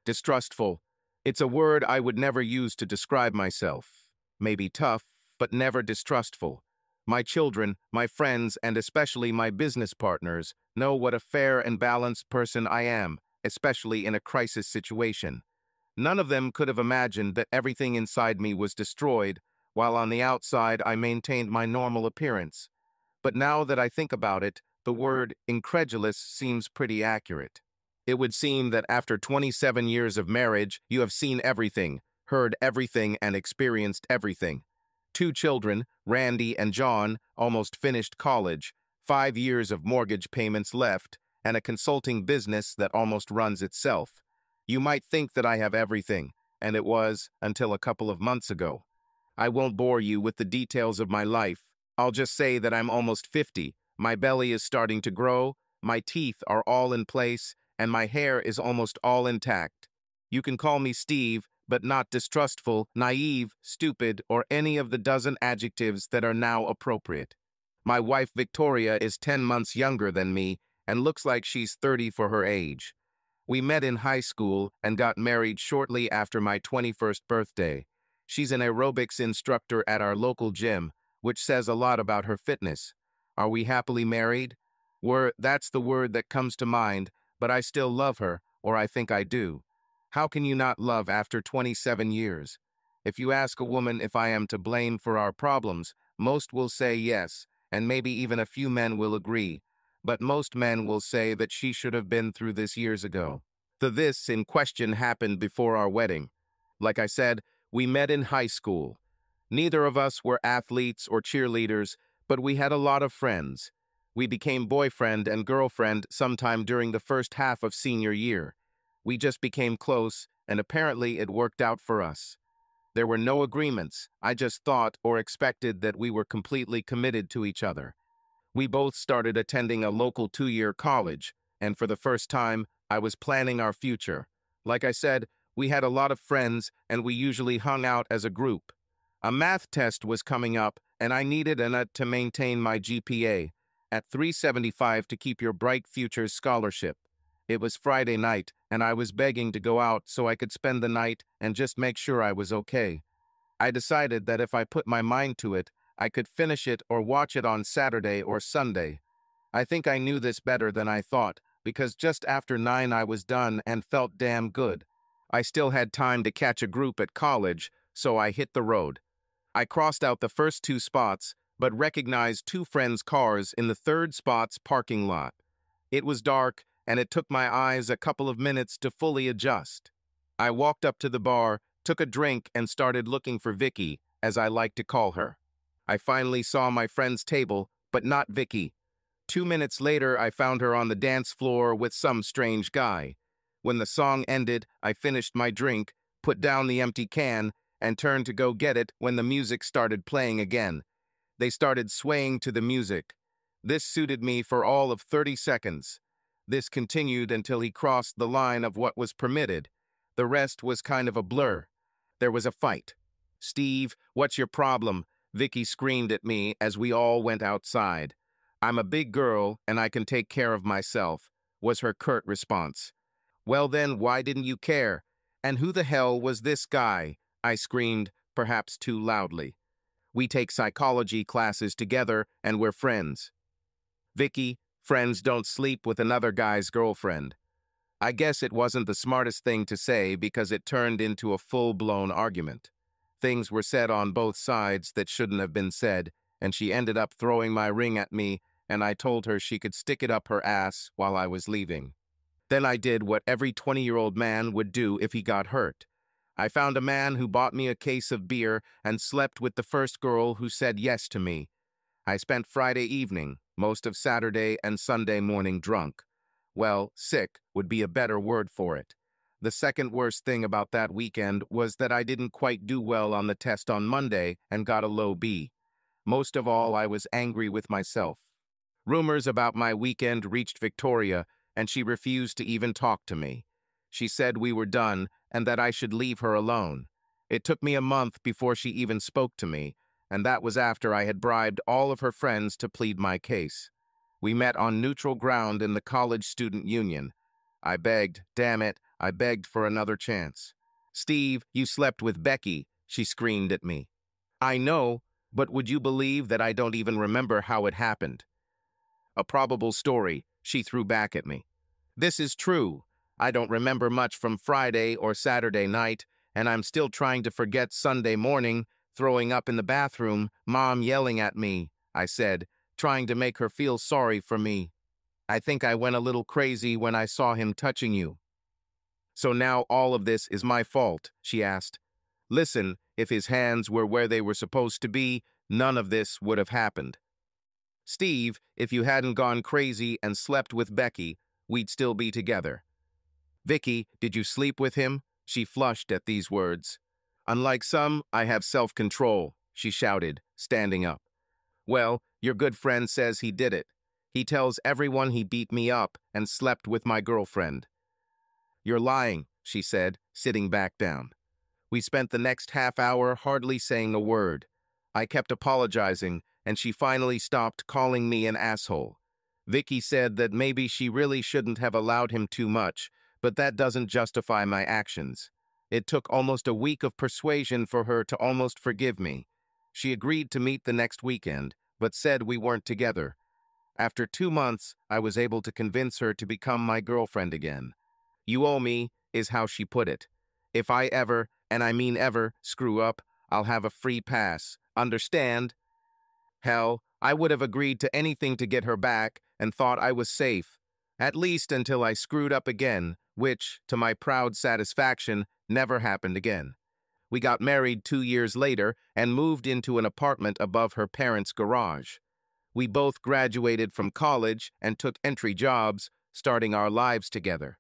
Distrustful. It's a word I would never use to describe myself. Maybe tough, but never distrustful. My children, my friends, and especially my business partners know what a fair and balanced person I am, especially in a crisis situation. None of them could have imagined that everything inside me was destroyed, while on the outside I maintained my normal appearance. But now that I think about it, the word incredulous seems pretty accurate. It would seem that after 27 years of marriage, you have seen everything, heard everything, and experienced everything. 2 children, Randy and John, almost finished college, 5 years of mortgage payments left, and a consulting business that almost runs itself. You might think that I have everything, and it was until a couple of months ago. I won't bore you with the details of my life. I'll just say that I'm almost 50, my belly is starting to grow, my teeth are all in place, and my hair is almost all intact. You can call me Steve, but not distrustful, naive, stupid, or any of the dozen adjectives that are now appropriate. My wife Victoria is 10 months younger than me and looks like she's 30 for her age. We met in high school and got married shortly after my 21st birthday. She's an aerobics instructor at our local gym, which says a lot about her fitness. Are we happily married? That's the word that comes to mind, but I still love her, or I think I do. How can you not love after 27 years? If you ask a woman if I am to blame for our problems, most will say yes, and maybe even a few men will agree. But most men will say that she should have been through this years ago. This in question happened before our wedding. Like I said, we met in high school. Neither of us were athletes or cheerleaders, but we had a lot of friends. We became boyfriend and girlfriend sometime during the first half of senior year. We just became close, and apparently it worked out for us. There were no agreements. I just thought or expected that we were completely committed to each other. We both started attending a local 2-year college, and for the first time, I was planning our future. Like I said, we had a lot of friends, and we usually hung out as a group. A math test was coming up, and I needed to maintain my GPA at 375 to keep your Bright Futures scholarship. It was Friday night, and I was begging to go out so I could spend the night and just make sure I was okay. I decided that if I put my mind to it, I could finish it or watch it on Saturday or Sunday. I think I knew this better than I thought, because just after 9 I was done and felt damn good. I still had time to catch a group at college, so I hit the road. I crossed out the first 2 spots, but recognized 2 friends' cars in the 3rd spot's parking lot. It was dark, and it took my eyes a couple of minutes to fully adjust. I walked up to the bar, took a drink, and started looking for Vicky, as I like to call her. I finally saw my friend's table, but not Vicky. 2 minutes later, I found her on the dance floor with some strange guy. When the song ended, I finished my drink, put down the empty can, and turned to go get it when the music started playing again. They started swaying to the music. This suited me for all of 30 seconds. This continued until he crossed the line of what was permitted. The rest was kind of a blur. There was a fight. "Steve, what's your problem?" Vicky screamed at me as we all went outside. "I'm a big girl and I can take care of myself," was her curt response. "Well then, why didn't you care? And who the hell was this guy?" I screamed, perhaps too loudly. "We take psychology classes together and we're friends." "Vicky, friends don't sleep with another guy's girlfriend." I guess it wasn't the smartest thing to say because it turned into a full-blown argument. Things were said on both sides that shouldn't have been said, and she ended up throwing my ring at me, and I told her she could stick it up her ass while I was leaving. Then I did what every 20-year-old man would do if he got hurt. I found a man who bought me a case of beer and slept with the first girl who said yes to me. I spent Friday evening, most of Saturday and Sunday morning drunk. Well, sick would be a better word for it. The second worst thing about that weekend was that I didn't quite do well on the test on Monday and got a low B. Most of all, I was angry with myself. Rumors about my weekend reached Victoria, and she refused to even talk to me. She said we were done and that I should leave her alone. It took me a month before she even spoke to me, and that was after I had bribed all of her friends to plead my case. We met on neutral ground in the college student union. I begged, "Damn it, I begged for another chance. "Steve, you slept with Becky," she screamed at me. "I know, but would you believe that I don't even remember how it happened?" "A probable story," she threw back at me. "This is true. I don't remember much from Friday or Saturday night, and I'm still trying to forget Sunday morning, throwing up in the bathroom, Mom yelling at me," I said, trying to make her feel sorry for me. "I think I went a little crazy when I saw him touching you." "So now all of this is my fault?" she asked. "Listen, if his hands were where they were supposed to be, none of this would have happened. Steve, if you hadn't gone crazy and slept with Becky, we'd still be together." "Vicky, did you sleep with him?" She flushed at these words. "Unlike some, I have self-control," she shouted, standing up. "Well, your good friend says he did it. He tells everyone he beat me up and slept with my girlfriend." "You're lying," she said, sitting back down. We spent the next half hour hardly saying a word. I kept apologizing, and she finally stopped calling me an asshole. Vicky said that maybe she really shouldn't have allowed him too much, but that doesn't justify my actions. It took almost a week of persuasion for her to almost forgive me. She agreed to meet the next weekend, but said we weren't together. After 2 months, I was able to convince her to become my girlfriend again. "You owe me," is how she put it. "If I ever, and I mean ever, screw up, I'll have a free pass. Understand?" Hell, I would have agreed to anything to get her back and thought I was safe, at least until I screwed up again, which, to my proud satisfaction, never happened again. We got married 2 years later and moved into an apartment above her parents' garage. We both graduated from college and took entry jobs, starting our lives together.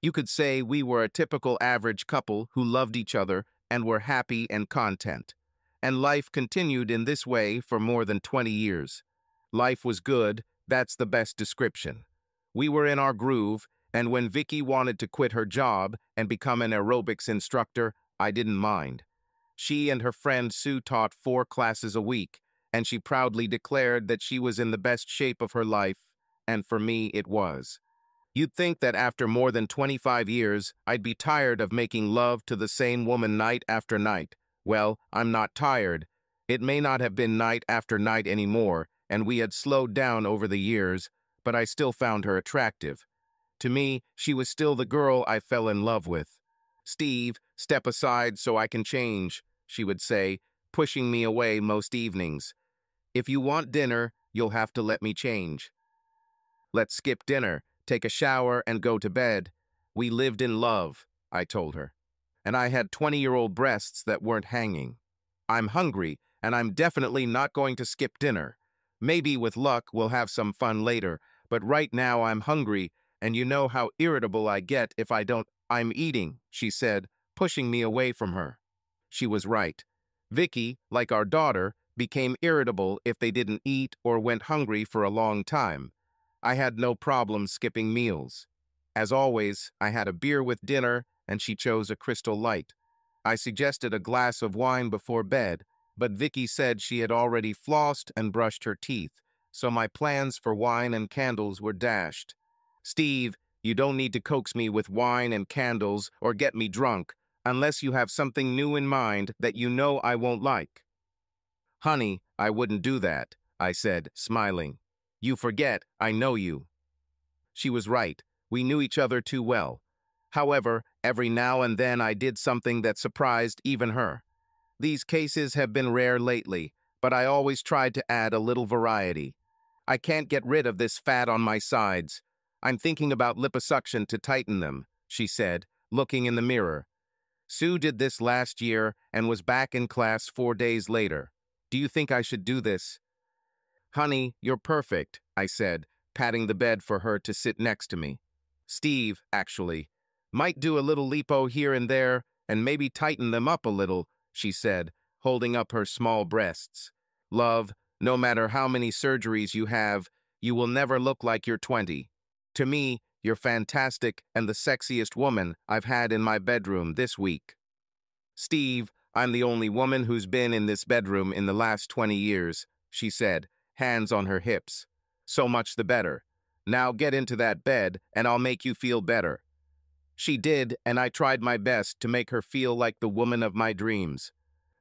You could say we were a typical average couple who loved each other and were happy and content. And life continued in this way for more than 20 years. Life was good, that's the best description. We were in our groove, and when Vicky wanted to quit her job and become an aerobics instructor, I didn't mind. She and her friend Sue taught 4 classes a week, and she proudly declared that she was in the best shape of her life, and for me it was. You'd think that after more than 25 years, I'd be tired of making love to the same woman night after night. Well, I'm not tired. It may not have been night after night anymore, and we had slowed down over the years, but I still found her attractive. To me, she was still the girl I fell in love with. "Steve, step aside so I can change," she would say, pushing me away most evenings. "If you want dinner, you'll have to let me change." "Let's skip dinner, take a shower, and go to bed." We lived in love, I told her. And I had 20-year-old breasts that weren't hanging. "I'm hungry, and I'm definitely not going to skip dinner. Maybe with luck we'll have some fun later, but right now I'm hungry, and you know how irritable I get if I don't." "I'm eating," she said, pushing me away from her. She was right. Vicky, like our daughter, became irritable if they didn't eat or went hungry for a long time. I had no problem skipping meals. As always, I had a beer with dinner, and she chose a Crystal Light. I suggested a glass of wine before bed, but Vicky said she had already flossed and brushed her teeth, so my plans for wine and candles were dashed. "Steve, you don't need to coax me with wine and candles or get me drunk, unless you have something new in mind that you know I won't like." "Honey, I wouldn't do that," I said, smiling. "You forget, I know you." She was right. We knew each other too well. However, every now and then I did something that surprised even her. These cases have been rare lately, but I always tried to add a little variety. "I can't get rid of this fat on my sides. I'm thinking about liposuction to tighten them," she said, looking in the mirror. "Sue did this last year and was back in class 4 days later. Do you think I should do this?" "Honey, you're perfect," I said, patting the bed for her to sit next to me. "Steve, actually, might do a little lipo here and there and maybe tighten them up a little," she said, holding up her small breasts. "Love, no matter how many surgeries you have, you will never look like you're 20. To me, you're fantastic and the sexiest woman I've had in my bedroom this week." "Steve, I'm the only woman who's been in this bedroom in the last 20 years, she said, hands on her hips. "So much the better. Now get into that bed and I'll make you feel better." She did, and I tried my best to make her feel like the woman of my dreams.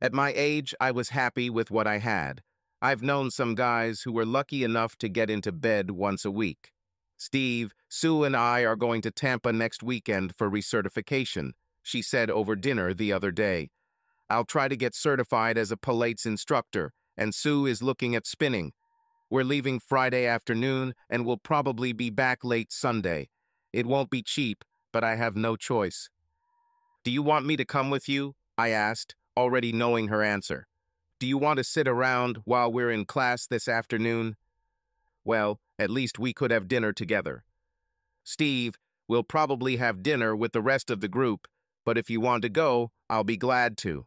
At my age, I was happy with what I had. I've known some guys who were lucky enough to get into bed once a week. Steve, Sue and I are going to Tampa next weekend for recertification, she said over dinner the other day. I'll try to get certified as a Pilates instructor, and Sue is looking at spinning. We're leaving Friday afternoon, and we'll probably be back late Sunday. It won't be cheap, but I have no choice. Do you want me to come with you? I asked, already knowing her answer. Do you want to sit around while we're in class this afternoon? Well, at least we could have dinner together. Steve, we'll probably have dinner with the rest of the group, but if you want to go, I'll be glad to.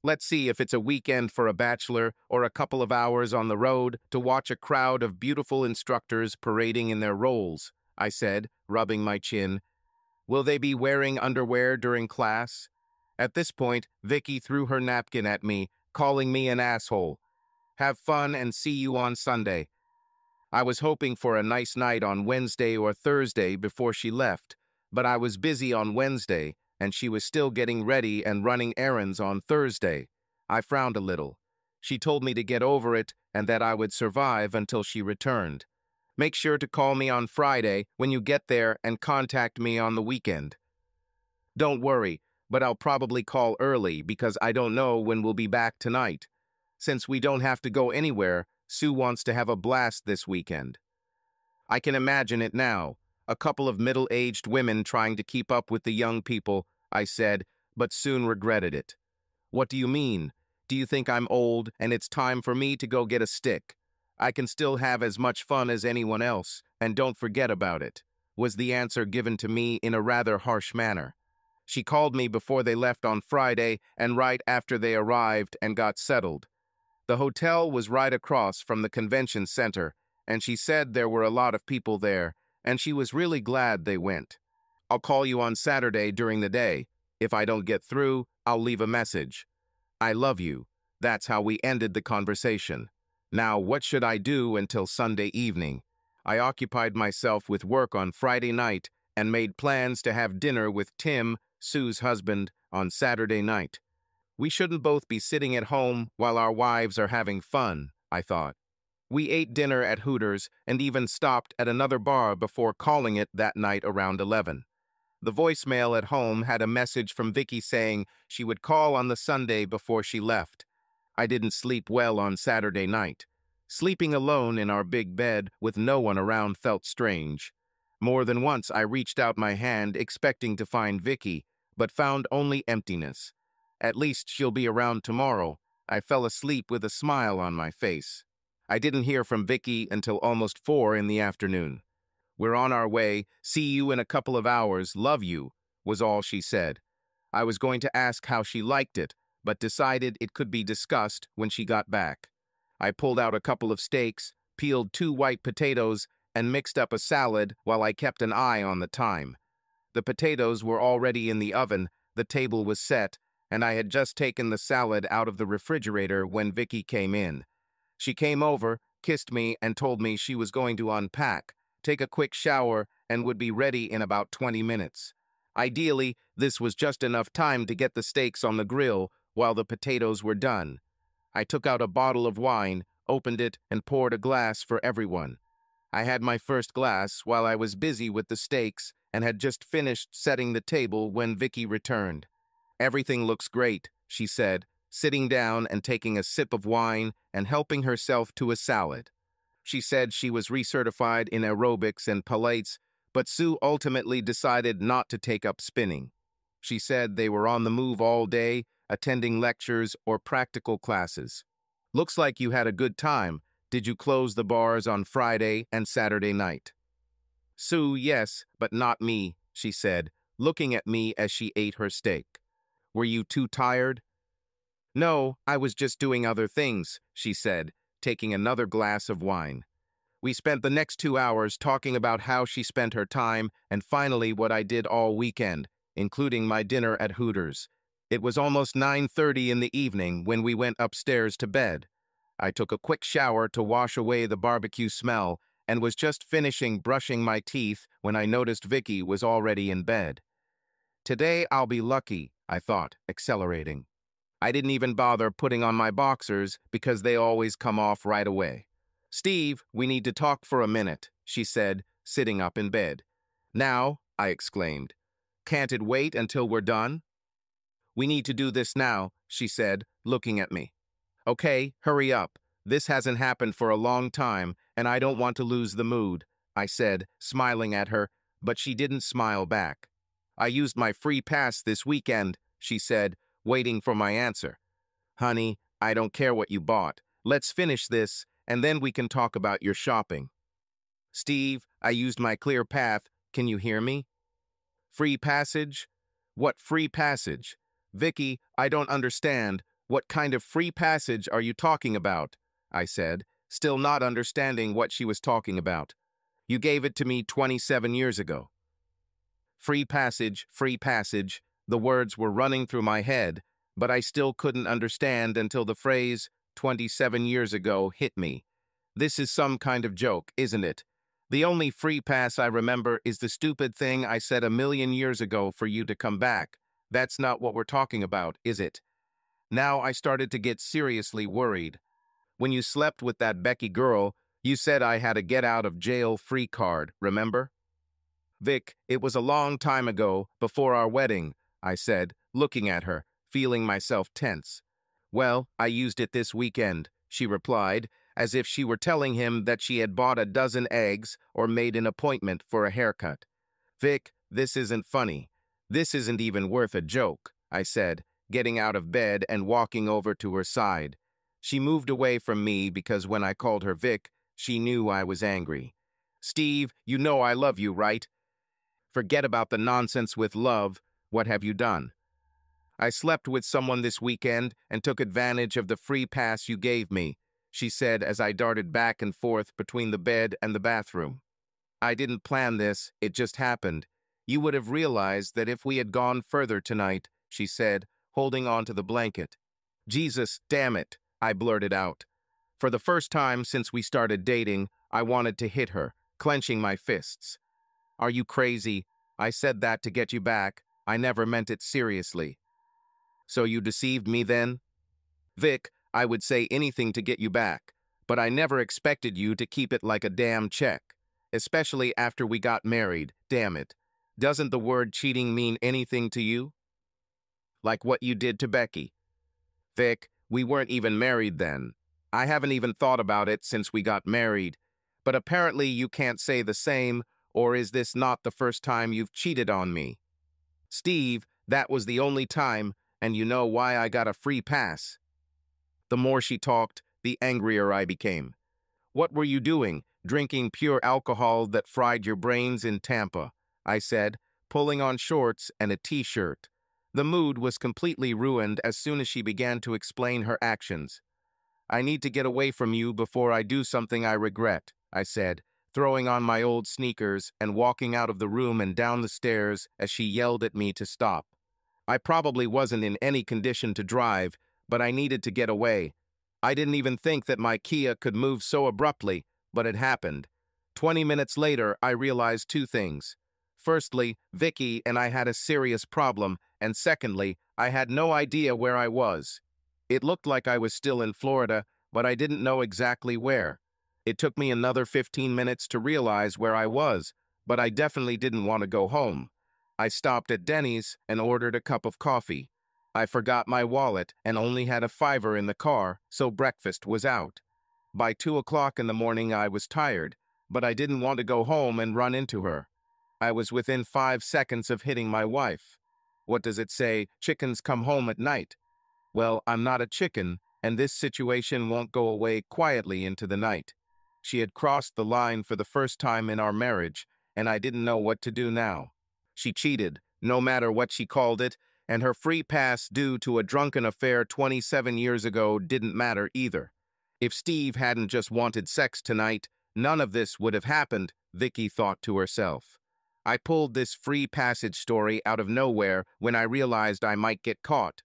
Let's see if it's a weekend for a bachelor or a couple of hours on the road to watch a crowd of beautiful instructors parading in their roles, I said, rubbing my chin. Will they be wearing underwear during class? At this point, Vicky threw her napkin at me, calling me an asshole. Have fun and see you on Sunday. I was hoping for a nice night on Wednesday or Thursday before she left, but I was busy on Wednesday, and she was still getting ready and running errands on Thursday. I frowned a little. She told me to get over it and that I would survive until she returned. Make sure to call me on Friday when you get there and contact me on the weekend. Don't worry, but I'll probably call early because I don't know when we'll be back tonight. Since we don't have to go anywhere, Sue wants to have a blast this weekend. I can imagine it now. A couple of middle-aged women trying to keep up with the young people, I said, but soon regretted it. What do you mean? Do you think I'm old and it's time for me to go get a stick? I can still have as much fun as anyone else, and don't forget about it, was the answer given to me in a rather harsh manner. She called me before they left on Friday and right after they arrived and got settled. The hotel was right across from the convention center, and she said there were a lot of people there, and she was really glad they went. I'll call you on Saturday during the day. If I don't get through, I'll leave a message. I love you. That's how we ended the conversation. Now, what should I do until Sunday evening? I occupied myself with work on Friday night and made plans to have dinner with Tim, Sue's husband, on Saturday night. We shouldn't both be sitting at home while our wives are having fun, I thought. We ate dinner at Hooters and even stopped at another bar before calling it that night around 11. The voicemail at home had a message from Vicky saying she would call on the Sunday before she left. I didn't sleep well on Saturday night. Sleeping alone in our big bed with no one around felt strange. More than once I reached out my hand expecting to find Vicky, but found only emptiness. At least she'll be around tomorrow. I fell asleep with a smile on my face. I didn't hear from Vicky until almost 4 in the afternoon. We're on our way. See you in a couple of hours. Love you, was all she said. I was going to ask how she liked it, but decided it could be discussed when she got back. I pulled out a couple of steaks, peeled 2 white potatoes, and mixed up a salad while I kept an eye on the time. The potatoes were already in the oven, the table was set, and I had just taken the salad out of the refrigerator when Vicky came in. She came over, kissed me, and told me she was going to unpack, take a quick shower, and would be ready in about 20 minutes. Ideally, this was just enough time to get the steaks on the grill while the potatoes were done. I took out a bottle of wine, opened it, and poured a glass for everyone. I had my first glass while I was busy with the steaks and had just finished setting the table when Vicky returned. Everything looks great, she said, sitting down and taking a sip of wine and helping herself to a salad. She said she was recertified in aerobics and Pilates, but Sue ultimately decided not to take up spinning. She said they were on the move all day, attending lectures or practical classes. Looks like you had a good time. Did you close the bars on Friday and Saturday night? Sue, yes, but not me, she said, looking at me as she ate her steak. Were you too tired? No, I was just doing other things, she said, taking another glass of wine. We spent the next 2 hours talking about how she spent her time and finally what I did all weekend, including my dinner at Hooters. It was almost 9:30 in the evening when we went upstairs to bed. I took a quick shower to wash away the barbecue smell and was just finishing brushing my teeth when I noticed Vicky was already in bed. Today I'll be lucky, I thought, accelerating. I didn't even bother putting on my boxers because they always come off right away. Steve, we need to talk for a minute, she said, sitting up in bed. Now, I exclaimed. Can't it wait until we're done? We need to do this now, she said, looking at me. Okay, hurry up. This hasn't happened for a long time, and I don't want to lose the mood, I said, smiling at her, but she didn't smile back. I used my free pass this weekend, she said, waiting for my answer. Honey, I don't care what you bought. Let's finish this, and then we can talk about your shopping. Steve, I used my clear path. Can you hear me? Free passage? What free passage? Vicky, I don't understand. What kind of free passage are you talking about? I said, still not understanding what she was talking about. You gave it to me 27 years ago. Free passage, the words were running through my head, but I still couldn't understand until the phrase 27 years ago hit me. This is some kind of joke, isn't it? The only free pass I remember is the stupid thing I said a million years ago for you to come back. That's not what we're talking about, is it? Now I started to get seriously worried. When you slept with that Becky girl, you said I had a get-out-of-jail-free card, remember? Vic, it was a long time ago, before our wedding, I said, looking at her, feeling myself tense. Well, I used it this weekend, she replied, as if she were telling him that she had bought a dozen eggs or made an appointment for a haircut. Vic, this isn't funny. This isn't even worth a joke, I said, getting out of bed and walking over to her side. She moved away from me because when I called her Vic, she knew I was angry. Steve, you know I love you, right? Forget about the nonsense with love. What have you done? I slept with someone this weekend and took advantage of the free pass you gave me, she said as I darted back and forth between the bed and the bathroom. I didn't plan this, it just happened. You would have realized that if we had gone further tonight, she said, holding on to the blanket. Jesus, damn it, I blurted out. For the first time since we started dating, I wanted to hit her, clenching my fists. Are you crazy? I said that to get you back. I never meant it seriously. So you deceived me then? Vic, I would say anything to get you back, but I never expected you to keep it like a damn check. Especially after we got married, damn it. Doesn't the word cheating mean anything to you? Like what you did to Becky. Vic, we weren't even married then. I haven't even thought about it since we got married. But apparently you can't say the same, or is this not the first time you've cheated on me? Steve, that was the only time, and you know why I got a free pass. The more she talked, the angrier I became. What were you doing, drinking pure alcohol that fried your brains in Tampa? I said, pulling on shorts and a t-shirt. The mood was completely ruined as soon as she began to explain her actions. I need to get away from you before I do something I regret, I said, throwing on my old sneakers and walking out of the room and down the stairs as she yelled at me to stop. I probably wasn't in any condition to drive, but I needed to get away. I didn't even think that my Kia could move so abruptly, but it happened. 20 minutes later, I realized two things. Firstly, Vicky and I had a serious problem, and secondly, I had no idea where I was. It looked like I was still in Florida, but I didn't know exactly where. It took me another 15 minutes to realize where I was, but I definitely didn't want to go home. I stopped at Denny's and ordered a cup of coffee. I forgot my wallet and only had a $5 in the car, so breakfast was out. By 2 o'clock in the morning I was tired, but I didn't want to go home and run into her. I was within 5 seconds of hitting my wife. What does it say? Chickens come home at night. Well, I'm not a chicken, and this situation won't go away quietly into the night. She had crossed the line for the first time in our marriage, and I didn't know what to do now. She cheated, no matter what she called it, and her free pass due to a drunken affair 27 years ago didn't matter either. If Steve hadn't just wanted sex tonight, none of this would have happened, Vicky thought to herself. I pulled this free passage story out of nowhere when I realized I might get caught.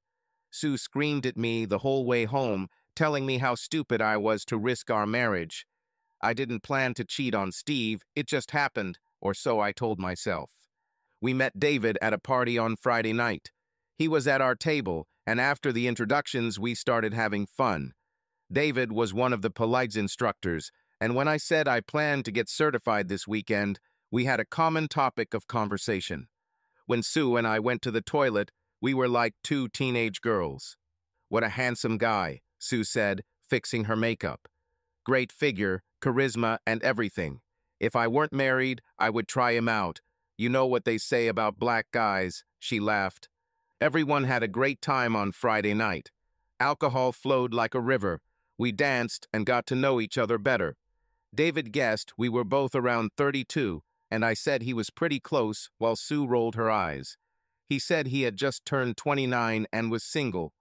Sue screamed at me the whole way home, telling me how stupid I was to risk our marriage. I didn't plan to cheat on Steve, it just happened, or so I told myself. We met David at a party on Friday night. He was at our table, and after the introductions, we started having fun. David was one of the polite instructors, and when I said I planned to get certified this weekend, we had a common topic of conversation. When Sue and I went to the toilet, we were like two teenage girls. "What a handsome guy," Sue said, fixing her makeup. "Great figure, charisma, and everything. If I weren't married, I would try him out. You know what they say about black guys," she laughed. Everyone had a great time on Friday night. Alcohol flowed like a river. We danced and got to know each other better. David guessed we were both around 32, and I said he was pretty close while Sue rolled her eyes. He said he had just turned 29 and was single.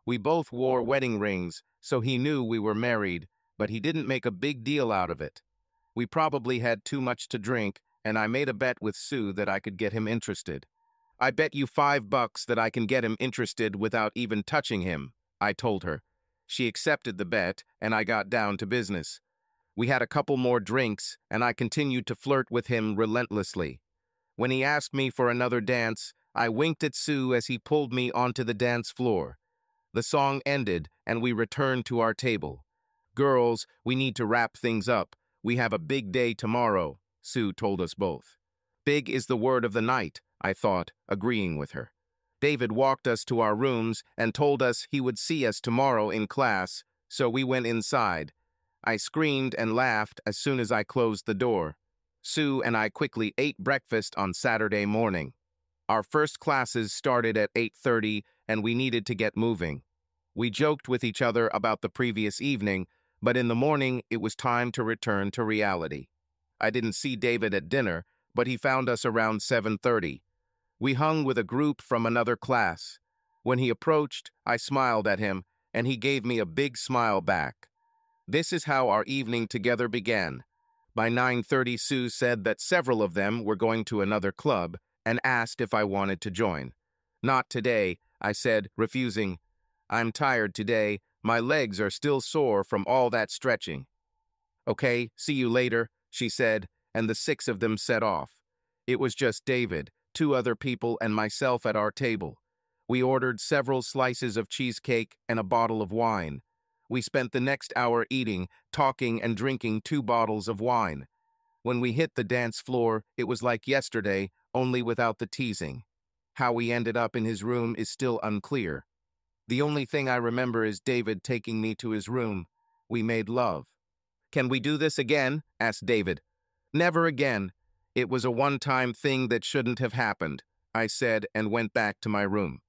We both wore wedding rings, so he knew we were married, but he didn't make a big deal out of it. We probably had too much to drink, and I made a bet with Sue that I could get him interested. "I bet you $5 that I can get him interested without even touching him," I told her. She accepted the bet, and I got down to business. We had a couple more drinks, and I continued to flirt with him relentlessly. When he asked me for another dance, I winked at Sue as he pulled me onto the dance floor. The song ended, and we returned to our table. "Girls, we need to wrap things up. We have a big day tomorrow," Sue told us both. Big is the word of the night, I thought, agreeing with her. David walked us to our rooms and told us he would see us tomorrow in class, so we went inside. I screamed and laughed as soon as I closed the door. Sue and I quickly ate breakfast on Saturday morning. Our first classes started at 8:30, and we needed to get moving. We joked with each other about the previous evening, but in the morning it was time to return to reality. I didn't see David at dinner, but he found us around 7:30. We hung with a group from another class. When he approached, I smiled at him, and he gave me a big smile back. This is how our evening together began. By 9:30, Sue said that several of them were going to another club and asked if I wanted to join. "Not today," I said, refusing. "I'm tired today. My legs are still sore from all that stretching." "Okay, see you later," she said, and the six of them set off. It was just David, two other people, and myself at our table. We ordered several slices of cheesecake and a bottle of wine. We spent the next hour eating, talking, and drinking 2 bottles of wine. When we hit the dance floor, it was like yesterday, only without the teasing. How we ended up in his room is still unclear. The only thing I remember is David taking me to his room. We made love. "Can we do this again?" asked David. "Never again. It was a one-time thing that shouldn't have happened," I said, and went back to my room.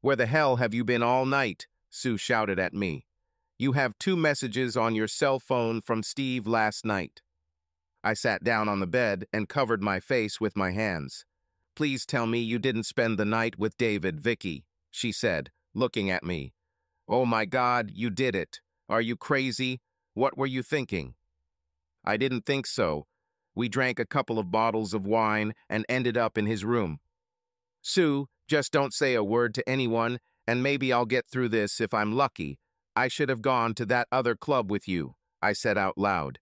"Where the hell have you been all night?" Sue shouted at me. "You have 2 messages on your cell phone from Steve last night." I sat down on the bed and covered my face with my hands. "Please tell me you didn't spend the night with David, Vicky," she said, looking at me. "Oh my God, you did it. Are you crazy? What were you thinking?" I didn't think so. We drank a couple of bottles of wine and ended up in his room. "Sue, just don't say a word to anyone, and maybe I'll get through this if I'm lucky. I should have gone to that other club with you," I said out loud.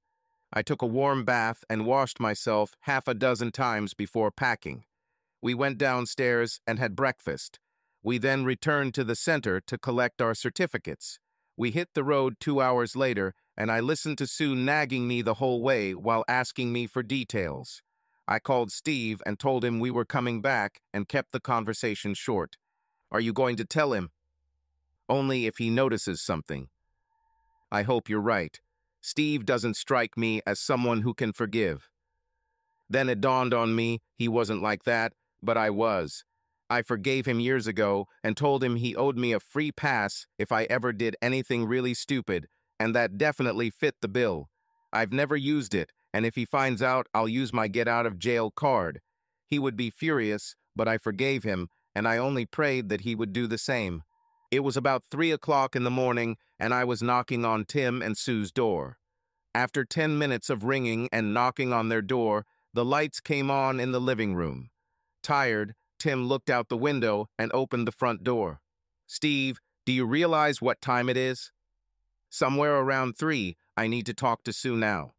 I took a warm bath and washed myself half a dozen times before packing. We went downstairs and had breakfast. We then returned to the center to collect our certificates. We hit the road 2 hours later, and I listened to Sue nagging me the whole way while asking me for details. I called Steve and told him we were coming back and kept the conversation short. "Are you going to tell him?" "Only if he notices something." "I hope you're right. Steve doesn't strike me as someone who can forgive." Then it dawned on me he wasn't like that, but I was. I forgave him years ago and told him he owed me a free pass if I ever did anything really stupid, and that definitely fit the bill. I've never used it, and if he finds out, I'll use my get-out-of-jail card. He would be furious, but I forgave him, and I only prayed that he would do the same. It was about 3 o'clock in the morning, and I was knocking on Tim and Sue's door. After 10 minutes of ringing and knocking on their door, the lights came on in the living room. Tired, Tim looked out the window and opened the front door. "Steve, do you realize what time it is?" "Somewhere around 3. I need to talk to Sue now."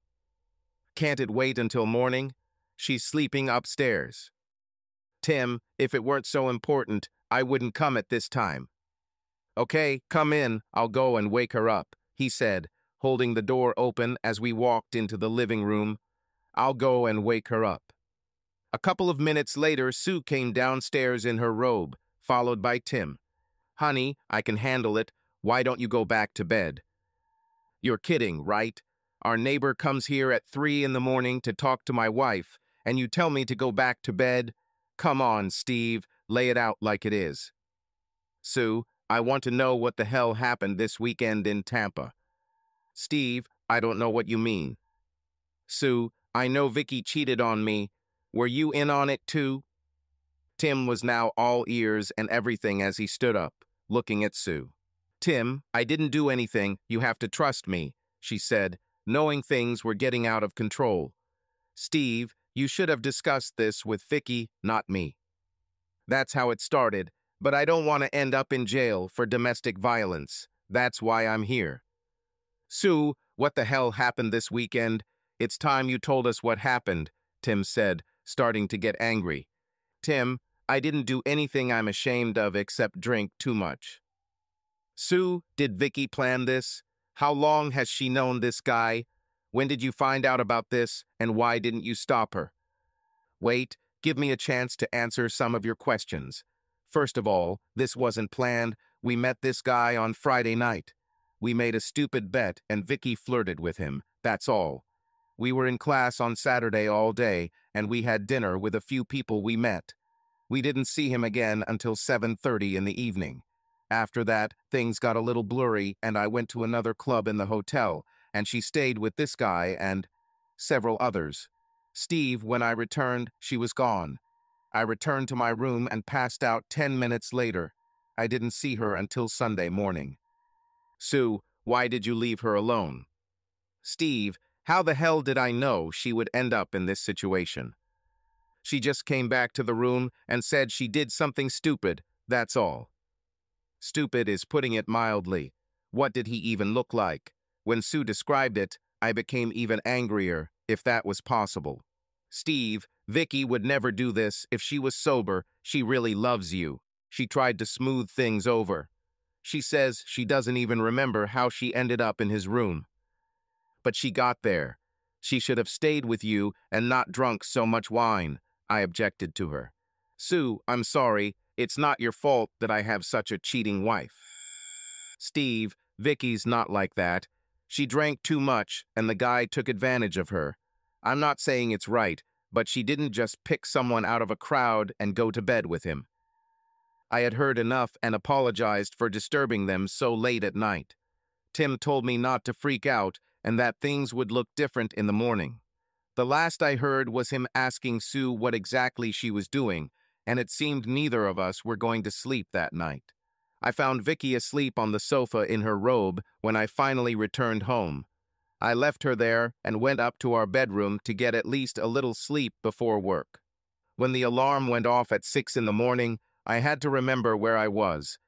"Can't it wait until morning? She's sleeping upstairs." Tim, if it weren't so important, I wouldn't come at this time. Okay, come in, I'll go and wake her up, he said, holding the door open as we walked into the living room. I'll go and wake her up. A couple of minutes later, Sue came downstairs in her robe, followed by Tim. Honey, I can handle it. Why don't you go back to bed? You're kidding, right? Our neighbor comes here at 3 in the morning to talk to my wife, and you tell me to go back to bed? Come on, Steve, lay it out like it is. Sue, I want to know what the hell happened this weekend in Tampa. Steve, I don't know what you mean. Sue, I know Vicky cheated on me. Were you in on it too? Tim was now all ears and everything as he stood up, looking at Sue. Tim, I didn't do anything, you have to trust me, she said, knowing things were getting out of control. Steve, you should have discussed this with Vicky, not me. That's how it started, but I don't want to end up in jail for domestic violence. That's why I'm here. Sue, what the hell happened this weekend? It's time you told us what happened, Tim said, starting to get angry. Tim, I didn't do anything I'm ashamed of except drink too much. Sue, did Vicky plan this? How long has she known this guy? When did you find out about this, and why didn't you stop her? Wait, give me a chance to answer some of your questions. First of all, this wasn't planned. We met this guy on Friday night. We made a stupid bet, and Vicky flirted with him. That's all. We were in class on Saturday all day, and we had dinner with a few people we met. We didn't see him again until 7:30 in the evening. After that, things got a little blurry, and I went to another club in the hotel, and she stayed with this guy and several others. Steve, when I returned, she was gone. I returned to my room and passed out 10 minutes later. I didn't see her until Sunday morning. Sue, why did you leave her alone? Steve, how the hell did I know she would end up in this situation? She just came back to the room and said she did something stupid, that's all. Stupid is putting it mildly. What did he even look like? When Sue described it, I became even angrier, if that was possible. Steve, Vicky would never do this if she was sober. She really loves you. She tried to smooth things over. She says she doesn't even remember how she ended up in his room. But she got there. She should have stayed with you and not drunk so much wine, I objected to her. Sue, I'm sorry. It's not your fault that I have such a cheating wife. Steve, Vicky's not like that. She drank too much, and the guy took advantage of her. I'm not saying it's right, but she didn't just pick someone out of a crowd and go to bed with him. I had heard enough and apologized for disturbing them so late at night. Tim told me not to freak out and that things would look different in the morning. The last I heard was him asking Sue what exactly she was doing, and it seemed neither of us were going to sleep that night. I found Vicky asleep on the sofa in her robe when I finally returned home. I left her there and went up to our bedroom to get at least a little sleep before work. When the alarm went off at 6 in the morning, I had to remember where I was.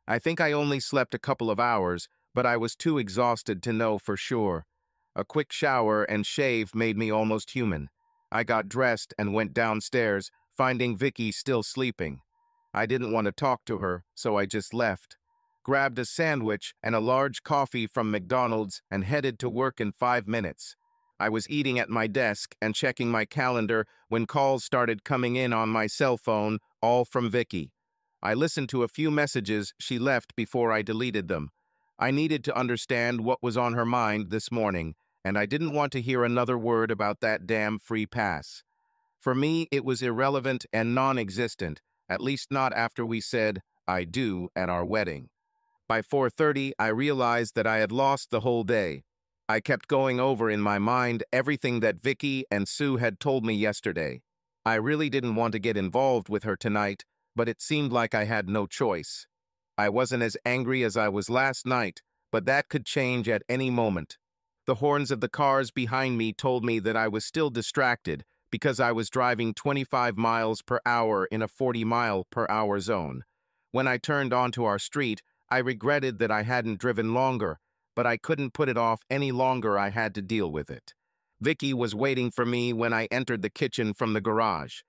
I think I only slept a couple of hours, but I was too exhausted to know for sure. A quick shower and shave made me almost human. I got dressed and went downstairs, finding Vicky still sleeping. I didn't want to talk to her, so I just left. Grabbed a sandwich and a large coffee from McDonald's and headed to work in 5 minutes. I was eating at my desk and checking my calendar when calls started coming in on my cell phone, all from Vicky. I listened to a few messages she left before I deleted them. I needed to understand what was on her mind this morning, and I didn't want to hear another word about that damn free pass. For me, it was irrelevant and non-existent, at least not after we said, I do, at our wedding. By 4:30, I realized that I had lost the whole day. I kept going over in my mind everything that Vicky and Sue had told me yesterday. I really didn't want to get involved with her tonight, but it seemed like I had no choice. I wasn't as angry as I was last night, but that could change at any moment. The horns of the cars behind me told me that I was still distracted because I was driving 25 miles per hour in a 40-mile-per-hour zone. When I turned onto our street, I regretted that I hadn't driven longer, but I couldn't put it off any longer. I had to deal with it. Vicky was waiting for me when I entered the kitchen from the garage.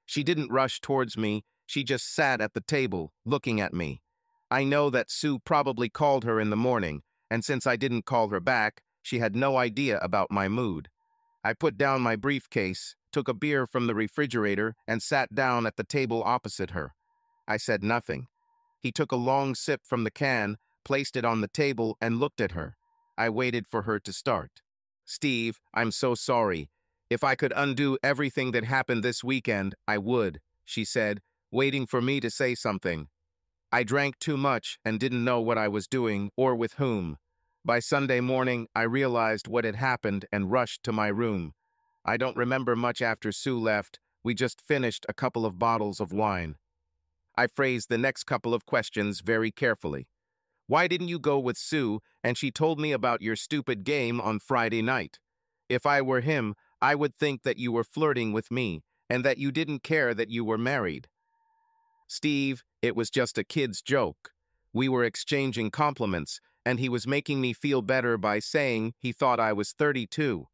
She didn't rush towards me, she just sat at the table, looking at me. I know that Sue probably called her in the morning, and since I didn't call her back, she had no idea about my mood. I put down my briefcase, took a beer from the refrigerator, and sat down at the table opposite her. I said nothing. He took a long sip from the can, placed it on the table, and looked at her. I waited for her to start. "Steve, I'm so sorry. If I could undo everything that happened this weekend, I would," she said, waiting for me to say something. I drank too much and didn't know what I was doing or with whom. By Sunday morning, I realized what had happened and rushed to my room. I don't remember much after Sue left. We just finished a couple of bottles of wine. I phrased the next couple of questions very carefully. "Why didn't you go with Sue and she told me about your stupid game on Friday night? If I were him, I would think that you were flirting with me and that you didn't care that you were married." "Steve, it was just a kid's joke. We were exchanging compliments, and he was making me feel better by saying he thought I was 32.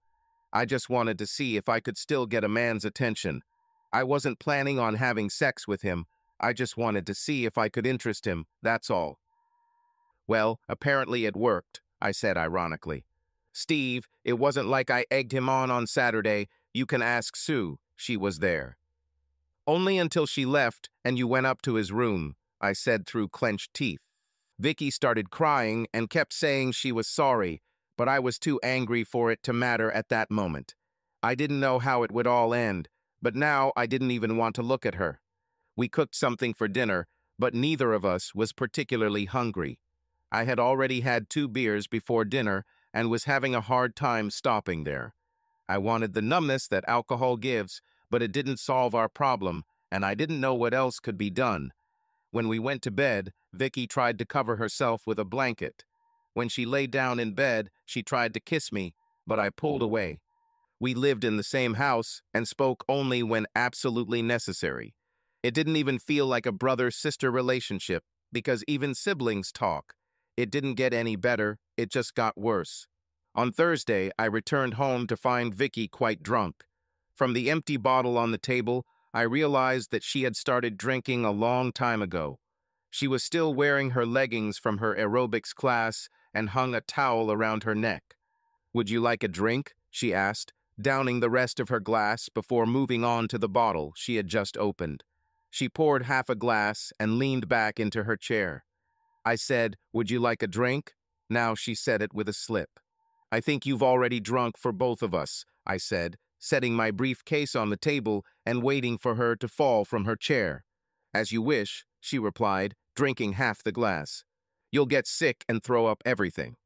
I just wanted to see if I could still get a man's attention. I wasn't planning on having sex with him. I just wanted to see if I could interest him, that's all." "Well, apparently it worked," I said ironically. "Steve, it wasn't like I egged him on Saturday. You can ask Sue. She was there." "Only until she left and you went up to his room," I said through clenched teeth. Vicky started crying and kept saying she was sorry, but I was too angry for it to matter at that moment. I didn't know how it would all end, but now I didn't even want to look at her. We cooked something for dinner, but neither of us was particularly hungry. I had already had 2 beers before dinner and was having a hard time stopping there. I wanted the numbness that alcohol gives, but it didn't solve our problem, and I didn't know what else could be done. When we went to bed, Vicky tried to cover herself with a blanket. When she lay down in bed, she tried to kiss me, but I pulled away. We lived in the same house and spoke only when absolutely necessary. It didn't even feel like a brother-sister relationship, because even siblings talk. It didn't get any better, it just got worse. On Thursday, I returned home to find Vicky quite drunk. From the empty bottle on the table, I realized that she had started drinking a long time ago. She was still wearing her leggings from her aerobics class and hung a towel around her neck. "Would you like a drink?" she asked, downing the rest of her glass before moving on to the bottle she had just opened. She poured half a glass and leaned back into her chair. I said, "Would you like a drink?" Now she said it with a slip. "I think you've already drunk for both of us," I said, setting my briefcase on the table and waiting for her to fall from her chair. "As you wish," she replied, drinking half the glass. "You'll get sick and throw up everything.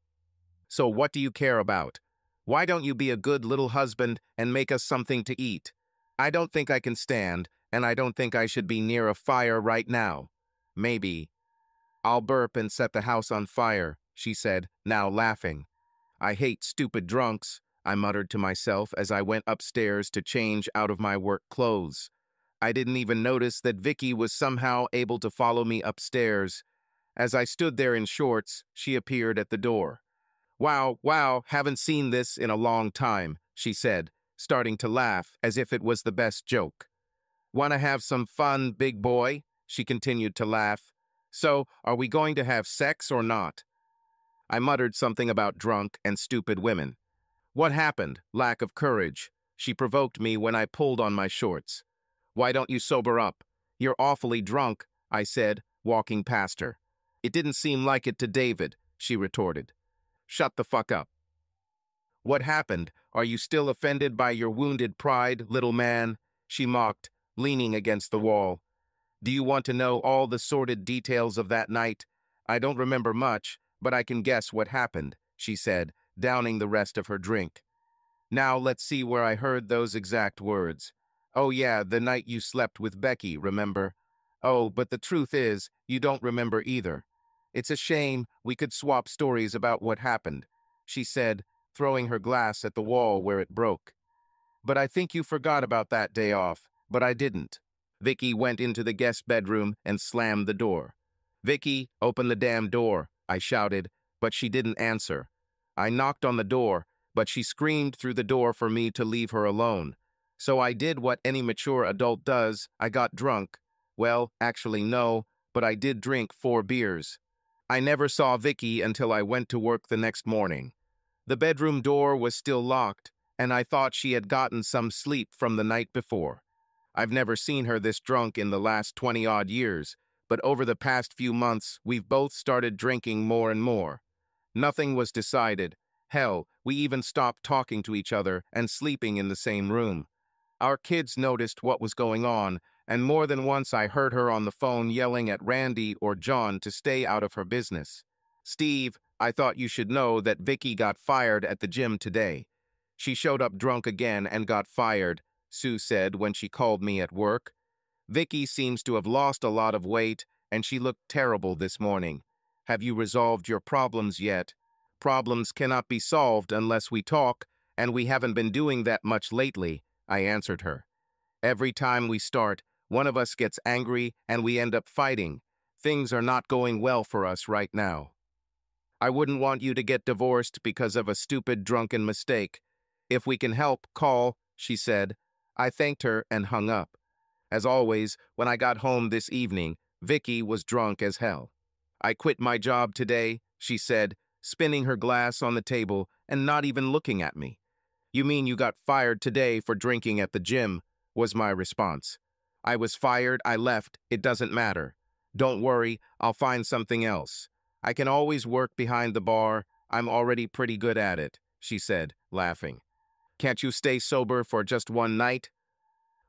So what do you care about? Why don't you be a good little husband and make us something to eat? I don't think I can stand, and I don't think I should be near a fire right now. Maybe. I'll burp and set the house on fire," she said, now laughing. "I hate stupid drunks," I muttered to myself as I went upstairs to change out of my work clothes. I didn't even notice that Vicky was somehow able to follow me upstairs. As I stood there in shorts, she appeared at the door. Wow, haven't seen this in a long time," she said, starting to laugh as if it was the best joke. "Want to have some fun, big boy?" She continued to laugh. "So, are we going to have sex or not?" I muttered something about drunk and stupid women. "What happened? Lack of courage." She provoked me when I pulled on my shorts. "Why don't you sober up? You're awfully drunk," I said, walking past her. "It didn't seem like it to David," she retorted. "Shut the fuck up." "What happened? Are you still offended by your wounded pride, little man?" she mocked, leaning against the wall. "Do you want to know all the sordid details of that night? I don't remember much, but I can guess what happened," she said, downing the rest of her drink. "Now let's see where I heard those exact words. Oh yeah, the night you slept with Becky, remember? Oh, but the truth is, you don't remember either. It's a shame. We could swap stories about what happened," she said, throwing her glass at the wall where it broke. "But I think you forgot about that day off, but I didn't." Vicky went into the guest bedroom and slammed the door. "Vicky, open the damn door," I shouted, but she didn't answer. I knocked on the door, but she screamed through the door for me to leave her alone. So I did what any mature adult does. I got drunk. Well, actually no, but I did drink 4 beers. I never saw Vicky until I went to work the next morning. The bedroom door was still locked, and I thought she had gotten some sleep from the night before. I've never seen her this drunk in the last 20-odd years, but over the past few months, we've both started drinking more and more. Nothing was decided. Hell, we even stopped talking to each other and sleeping in the same room. Our kids noticed what was going on, and more than once I heard her on the phone yelling at Randy or John to stay out of her business. "Steve, I thought you should know that Vicky got fired at the gym today. She showed up drunk again and got fired," Sue said when she called me at work. "Vicky seems to have lost a lot of weight, and she looked terrible this morning. Have you resolved your problems yet? Problems cannot be solved unless we talk, and we haven't been doing that much lately," I answered her. "Every time we start, one of us gets angry and we end up fighting. Things are not going well for us right now. I wouldn't want you to get divorced because of a stupid drunken mistake. If we can help, call," she said. I thanked her and hung up. As always, when I got home this evening, Vicky was drunk as hell. "I quit my job today," she said, spinning her glass on the table and not even looking at me. "You mean you got fired today for drinking at the gym?" was my response. "I was fired, I left, it doesn't matter. Don't worry, I'll find something else. I can always work behind the bar, I'm already pretty good at it," she said, laughing. "Can't you stay sober for just one night?"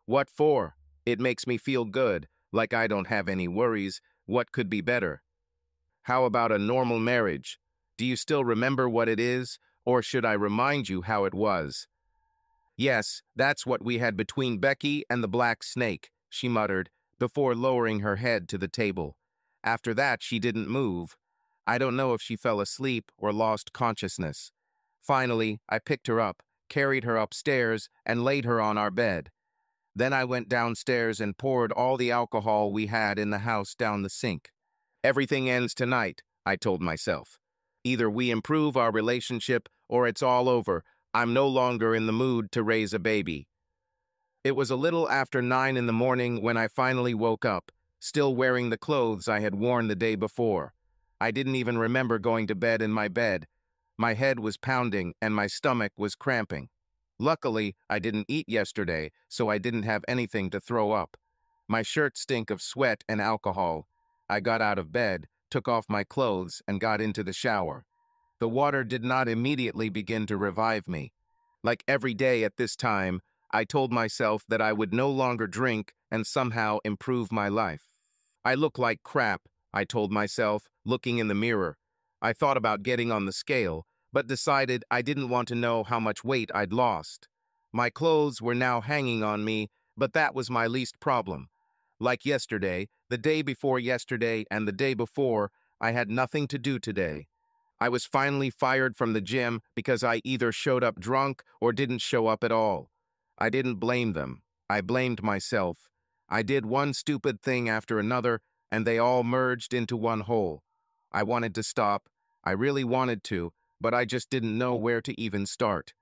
"What for? It makes me feel good, like I don't have any worries. What could be better?" "How about a normal marriage? Do you still remember what it is, or should I remind you how it was?" "Yes, that's what we had between Becky and the black snake," she muttered, before lowering her head to the table. After that, she didn't move. I don't know if she fell asleep or lost consciousness. Finally, I picked her up, carried her upstairs, and laid her on our bed. Then I went downstairs and poured all the alcohol we had in the house down the sink. "Everything ends tonight," I told myself. "Either we improve our relationship or it's all over. I'm no longer in the mood to raise a baby." It was a little after 9 in the morning when I finally woke up, still wearing the clothes I had worn the day before. I didn't even remember going to bed in my bed. My head was pounding and my stomach was cramping. Luckily, I didn't eat yesterday, so I didn't have anything to throw up. My shirt stank of sweat and alcohol. I got out of bed, took off my clothes, and got into the shower. The water did not immediately begin to revive me. Like every day at this time, I told myself that I would no longer drink and somehow improve my life. "I look like crap," I told myself, looking in the mirror. I thought about getting on the scale, but decided I didn't want to know how much weight I'd lost. My clothes were now hanging on me, but that was my least problem. Like yesterday, the day before yesterday, and the day before, I had nothing to do today. I was finally fired from the gym because I either showed up drunk or didn't show up at all. I didn't blame them. I blamed myself. I did one stupid thing after another, and they all merged into one whole. I wanted to stop. I really wanted to, but I just didn't know where to even start.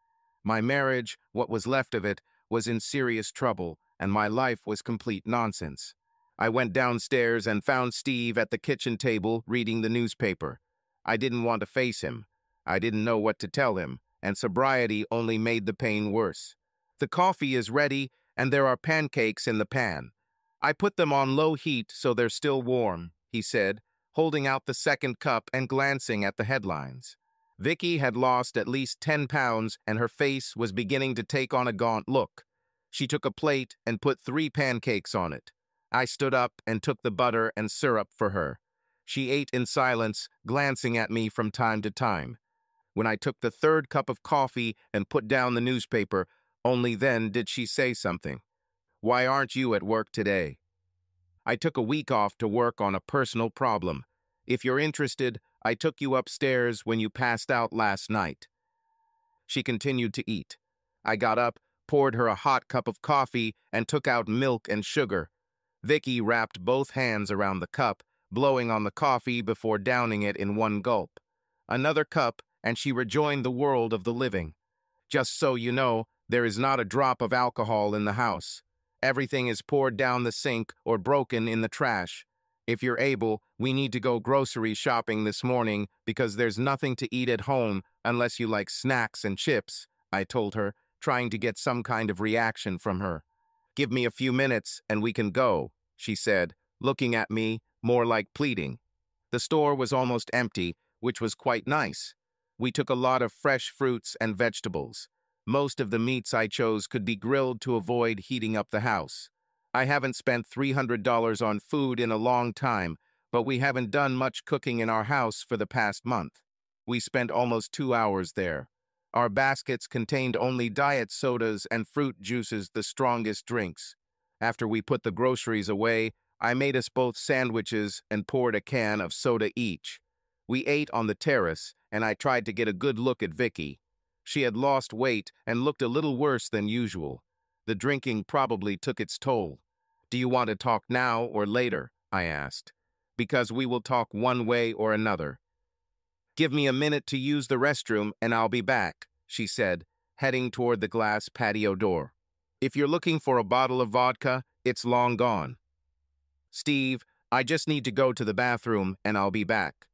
My marriage, what was left of it, was in serious trouble, and my life was complete nonsense. I went downstairs and found Steve at the kitchen table reading the newspaper. I didn't want to face him. I didn't know what to tell him, and sobriety only made the pain worse. "The coffee is ready, and there are pancakes in the pan. I put them on low heat so they're still warm," he said, holding out the second cup and glancing at the headlines. Vicky had lost at least 10 pounds, and her face was beginning to take on a gaunt look. She took a plate and put 3 pancakes on it. I stood up and took the butter and syrup for her. She ate in silence, glancing at me from time to time. When I took the 3rd cup of coffee and put down the newspaper, only then did she say something. "Why aren't you at work today?" "I took a week off to work on a personal problem. If you're interested, I took you upstairs when you passed out last night." She continued to eat. I got up, poured her a hot cup of coffee, and took out milk and sugar. Vicky wrapped both hands around the cup, blowing on the coffee before downing it in one gulp. Another cup, and she rejoined the world of the living. "Just so you know, There is not a drop of alcohol in the house. Everything is poured down the sink or broken in the trash. If you're able, we need to go grocery shopping this morning because there's nothing to eat at home unless you like snacks and chips, I told her, trying to get some kind of reaction from her. Give me a few minutes and we can go, she said, looking at me more like pleading. The store was almost empty, which was quite nice. We took a lot of fresh fruits and vegetables. Most of the meats I chose could be grilled to avoid heating up the house. I haven't spent $300 on food in a long time, but we haven't done much cooking in our house for the past month. We spent almost 2 hours there. Our baskets contained only diet sodas and fruit juices, the strongest drinks. After we put the groceries away, I made us both sandwiches and poured a can of soda each. We ate on the terrace, and I tried to get a good look at Vicky. She had lost weight and looked a little worse than usual. The drinking probably took its toll. Do you want to talk now or later? I asked. Because we will talk one way or another. Give me a minute to use the restroom and I'll be back, she said, heading toward the glass patio door. If you're looking for a bottle of vodka, it's long gone. Steve, I just need to go to the bathroom and I'll be back.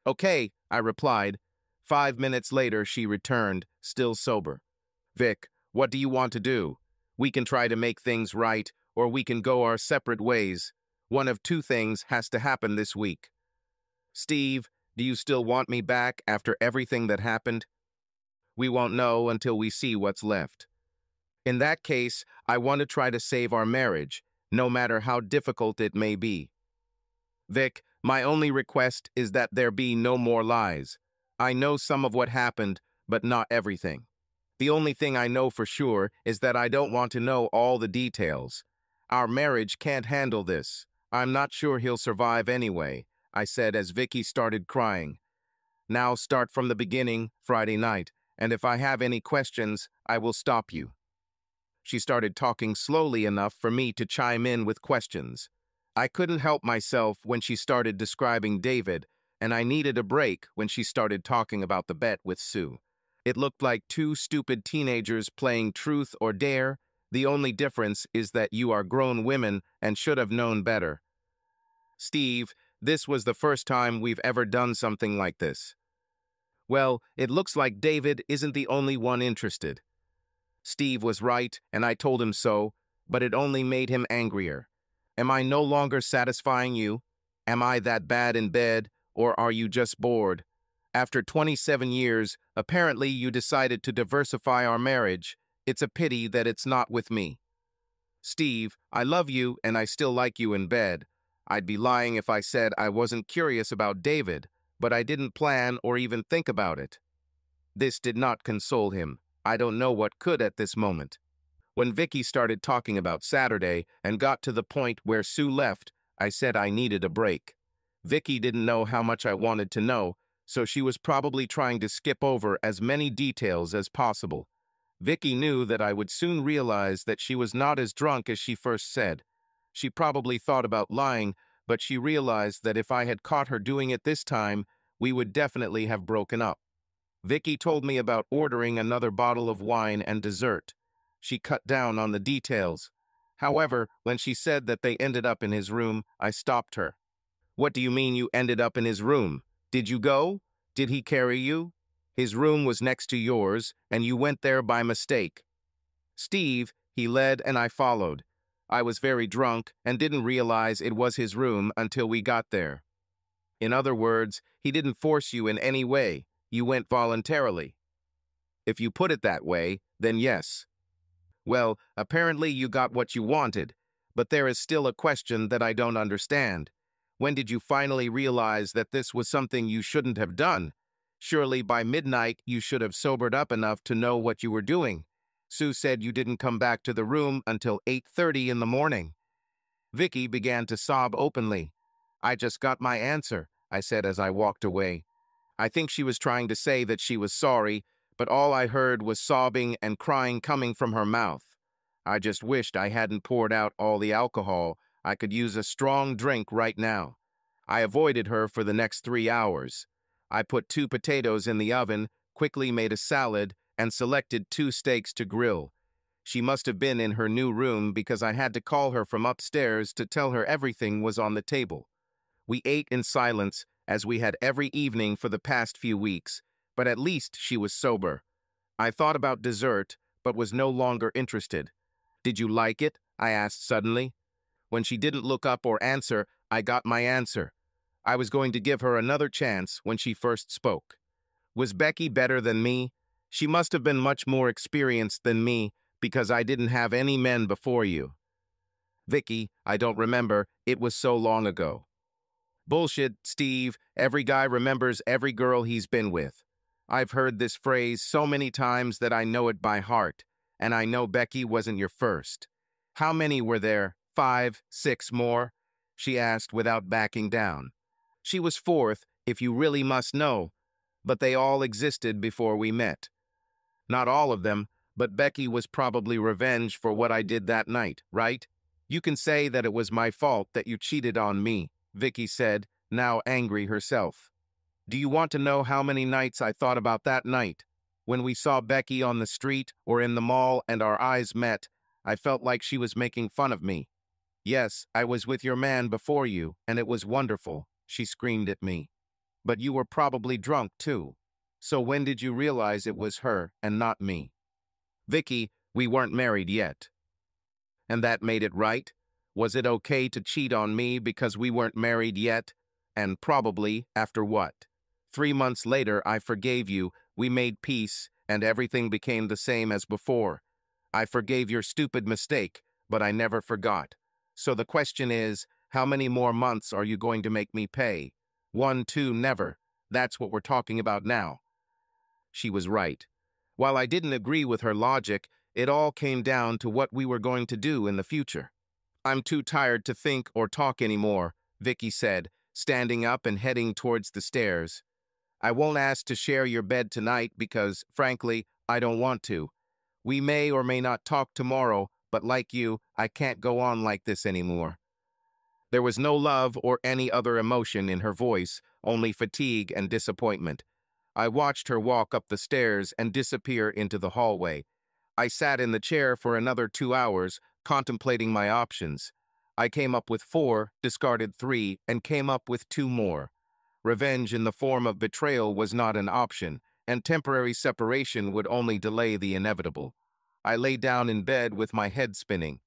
Okay, I replied. 5 minutes later, she returned, still sober. Vic, what do you want to do? We can try to make things right, or we can go our separate ways. One of two things has to happen this week. Steve, do you still want me back after everything that happened? We won't know until we see what's left. In that case, I want to try to save our marriage, no matter how difficult it may be. Vic, my only request is that there be no more lies. I know some of what happened, but not everything. The only thing I know for sure is that I don't want to know all the details. Our marriage can't handle this. I'm not sure he'll survive anyway, I said as Vicky started crying. Now start from the beginning, Friday night, and if I have any questions, I will stop you. She started talking slowly enough for me to chime in with questions. I couldn't help myself when she started describing David, and I needed a break when she started talking about the bet with Sue. It looked like two stupid teenagers playing truth or dare. The only difference is that you are grown women and should have known better. Steve, this was the first time we've ever done something like this. Well, it looks like David isn't the only one interested. Steve was right, and I told him so, but it only made him angrier. Am I no longer satisfying you? Am I that bad in bed, or are you just bored? After 27 years, apparently you decided to diversify our marriage. It's a pity that it's not with me. Steve, I love you and I still like you in bed. I'd be lying if I said I wasn't curious about David, but I didn't plan or even think about it. This did not console him. I don't know what could at this moment. When Vicky started talking about Saturday and got to the point where Sue left, I said I needed a break. Vicky didn't know how much I wanted to know, so she was probably trying to skip over as many details as possible. Vicky knew that I would soon realize that she was not as drunk as she first said. She probably thought about lying, but she realized that if I had caught her doing it this time, we would definitely have broken up. Vicky told me about ordering another bottle of wine and dessert. She cut down on the details. However, when she said that they ended up in his room, I stopped her. What do you mean you ended up in his room? Did you go? Did he carry you? His room was next to yours, and you went there by mistake. Steve, he led and I followed. I was very drunk and didn't realize it was his room until we got there. In other words, he didn't force you in any way. You went voluntarily. If you put it that way, then yes. Well, apparently you got what you wanted, but there is still a question that I don't understand. When did you finally realize that this was something you shouldn't have done? Surely by midnight you should have sobered up enough to know what you were doing. Sue said you didn't come back to the room until 8:30 in the morning. Vicky began to sob openly. I just got my answer, I said as I walked away. I think she was trying to say that she was sorry, but all I heard was sobbing and crying coming from her mouth. I just wished I hadn't poured out all the alcohol. I could use a strong drink right now. I avoided her for the next 3 hours. I put 2 potatoes in the oven, quickly made a salad, and selected 2 steaks to grill. She must have been in her new room because I had to call her from upstairs to tell her everything was on the table. We ate in silence, as we had every evening for the past few weeks, but at least she was sober. I thought about dessert, but was no longer interested. "Did you like it?" I asked suddenly. When she didn't look up or answer, I got my answer. I was going to give her another chance when she first spoke. "Was Becky better than me? She must have been much more experienced than me, because I didn't have any men before you." "Vicky, I don't remember. It was so long ago." "Bullshit, Steve. Every guy remembers every girl he's been with. I've heard this phrase so many times that I know it by heart, and I know Becky wasn't your first." "How many were there? 5, 6 more?" she asked without backing down. "She was fourth, if you really must know, but they all existed before we met." "Not all of them, but Becky was probably revenge for what I did that night, right? You can say that it was my fault that you cheated on me," Vicky said, now angry herself. "Do you want to know how many nights I thought about that night? When we saw Becky on the street or in the mall and our eyes met, I felt like she was making fun of me. 'Yes, I was with your man before you, and it was wonderful,' she screamed at me. 'But you were probably drunk, too. So when did you realize it was her and not me?' Vicky, we weren't married yet." "And that made it right? Was it okay to cheat on me because we weren't married yet? And probably, after what? 3 months later, I forgave you, we made peace, and everything became the same as before. I forgave your stupid mistake, but I never forgot. So the question is, how many more months are you going to make me pay? 1, 2, never. That's what we're talking about now." She was right. While I didn't agree with her logic, it all came down to what we were going to do in the future. "I'm too tired to think or talk anymore," Vicky said, standing up and heading towards the stairs. "I won't ask to share your bed tonight because, frankly, I don't want to. We may or may not talk tomorrow, but like you, I can't go on like this anymore." There was no love or any other emotion in her voice, only fatigue and disappointment. I watched her walk up the stairs and disappear into the hallway. I sat in the chair for another 2 hours, contemplating my options. I came up with 4, discarded 3, and came up with 2 more. Revenge in the form of betrayal was not an option, and temporary separation would only delay the inevitable. I lay down in bed with my head spinning.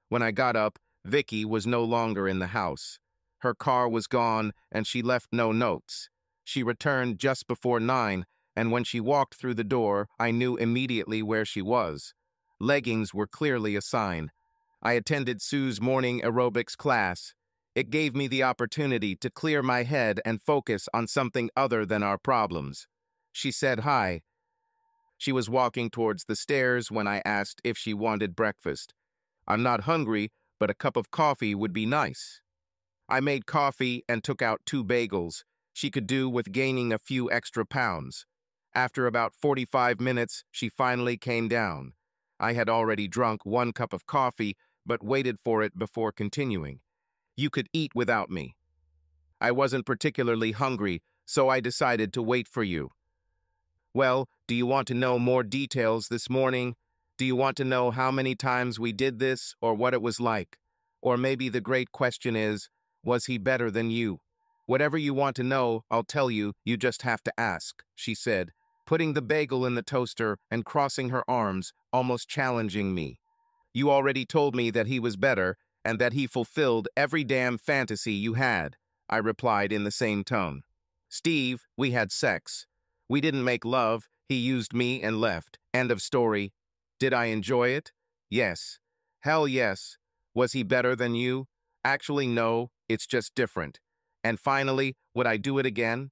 When I got up, Vicky was no longer in the house. Her car was gone, and she left no notes. She returned just before 9, and when she walked through the door, I knew immediately where she was. Leggings were clearly a sign. I attended Sue's morning aerobics class. It gave me the opportunity to clear my head and focus on something other than our problems. She said hi. She was walking towards the stairs when I asked if she wanted breakfast. "I'm not hungry, but a cup of coffee would be nice." I made coffee and took out 2 bagels. She could do with gaining a few extra pounds. After about 45 minutes, she finally came down. I had already drunk 1 cup of coffee, but waited for it before continuing. "You could eat without me." "I wasn't particularly hungry, so I decided to wait for you." "Well, do you want to know more details this morning? Do you want to know how many times we did this, or what it was like? Or maybe the great question is, was he better than you? Whatever you want to know, I'll tell you, you just have to ask," she said, putting the bagel in the toaster and crossing her arms, almost challenging me. "You already told me that he was better, and that he fulfilled every damn fantasy you had," I replied in the same tone. "Steve, we had sex. We didn't make love, he used me and left. End of story. Did I enjoy it? Yes. Hell yes. Was he better than you? Actually, no, it's just different. And finally, would I do it again?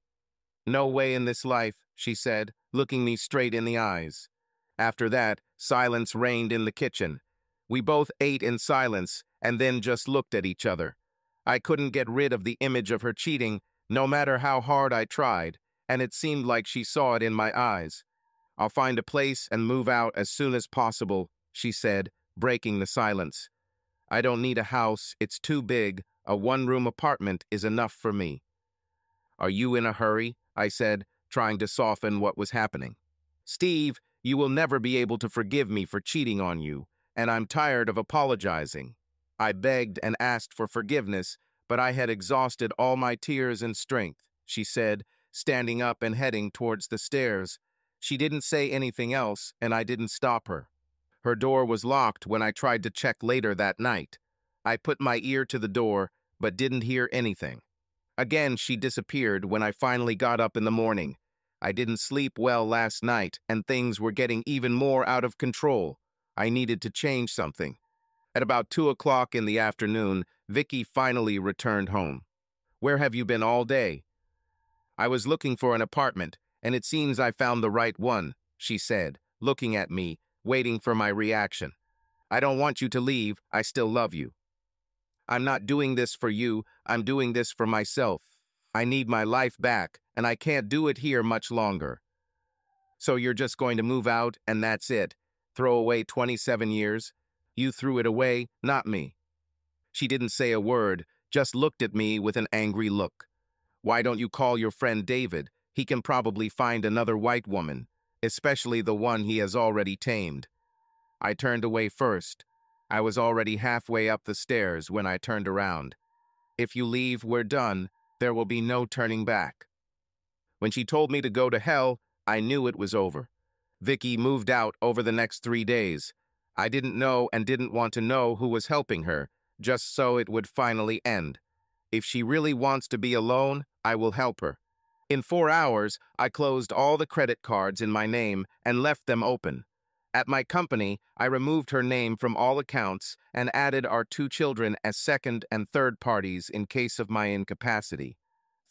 No way in this life," she said, looking me straight in the eyes. After that, silence reigned in the kitchen. We both ate in silence and then just looked at each other. I couldn't get rid of the image of her cheating, no matter how hard I tried, and it seemed like she saw it in my eyes. "I'll find a place and move out as soon as possible," she said, breaking the silence. "I don't need a house, it's too big. A 1-room apartment is enough for me." "Are you in a hurry?" I said, trying to soften what was happening. "Steve, You will never be able to forgive me for cheating on you, and I'm tired of apologizing." I begged and asked for forgiveness, but I had exhausted all my tears and strength, she said, standing up and heading towards the stairs. She didn't say anything else, and I didn't stop her. Her door was locked when I tried to check later that night. I put my ear to the door, but didn't hear anything. Again, she disappeared when I finally got up in the morning. I didn't sleep well last night, and things were getting even more out of control. I needed to change something. At about 2 o'clock in the afternoon, Vicky finally returned home. "Where have you been all day?" "I was looking for an apartment, and it seems I found the right one," she said, looking at me, waiting for my reaction. "I don't want you to leave. I still love you. I'm not doing this for you. I'm doing this for myself. I need my life back, and I can't do it here much longer." "So you're just going to move out, and that's it? Throw away 27 years? You threw it away, not me." She didn't say a word, just looked at me with an angry look. "Why don't you call your friend David? He can probably find another white woman, especially the one he has already tamed." I turned away first. I was already halfway up the stairs when I turned around. "If you leave, we're done. There will be no turning back." When she told me to go to hell, I knew it was over. Vicky moved out over the next 3 days. I didn't know and didn't want to know who was helping her, just so it would finally end. If she really wants to be alone, I will help her. In 4 hours, I closed all the credit cards in my name and left them open. At my company, I removed her name from all accounts and added our 2 children as second and third parties in case of my incapacity.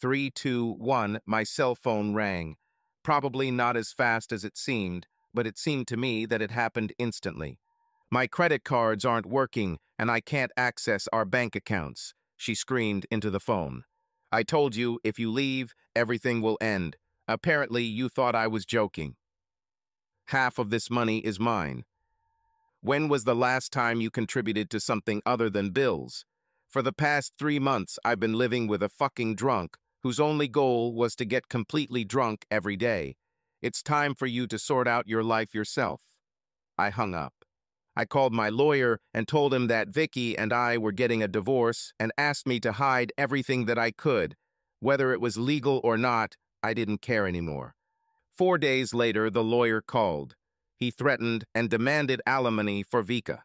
3, 2, 1, my cell phone rang. Probably not as fast as it seemed, but it seemed to me that it happened instantly. "My credit cards aren't working, and I can't access our bank accounts," she screamed into the phone. "I told you, if you leave, everything will end. Apparently, you thought I was joking. Half of this money is mine. When was the last time you contributed to something other than bills? For the past 3 months, I've been living with a fucking drunk whose only goal was to get completely drunk every day. It's time for you to sort out your life yourself." I hung up. I called my lawyer and told him that Vicky and I were getting a divorce and asked me to hide everything that I could. Whether it was legal or not, I didn't care anymore. 4 days later, the lawyer called. He threatened and demanded alimony for Vika.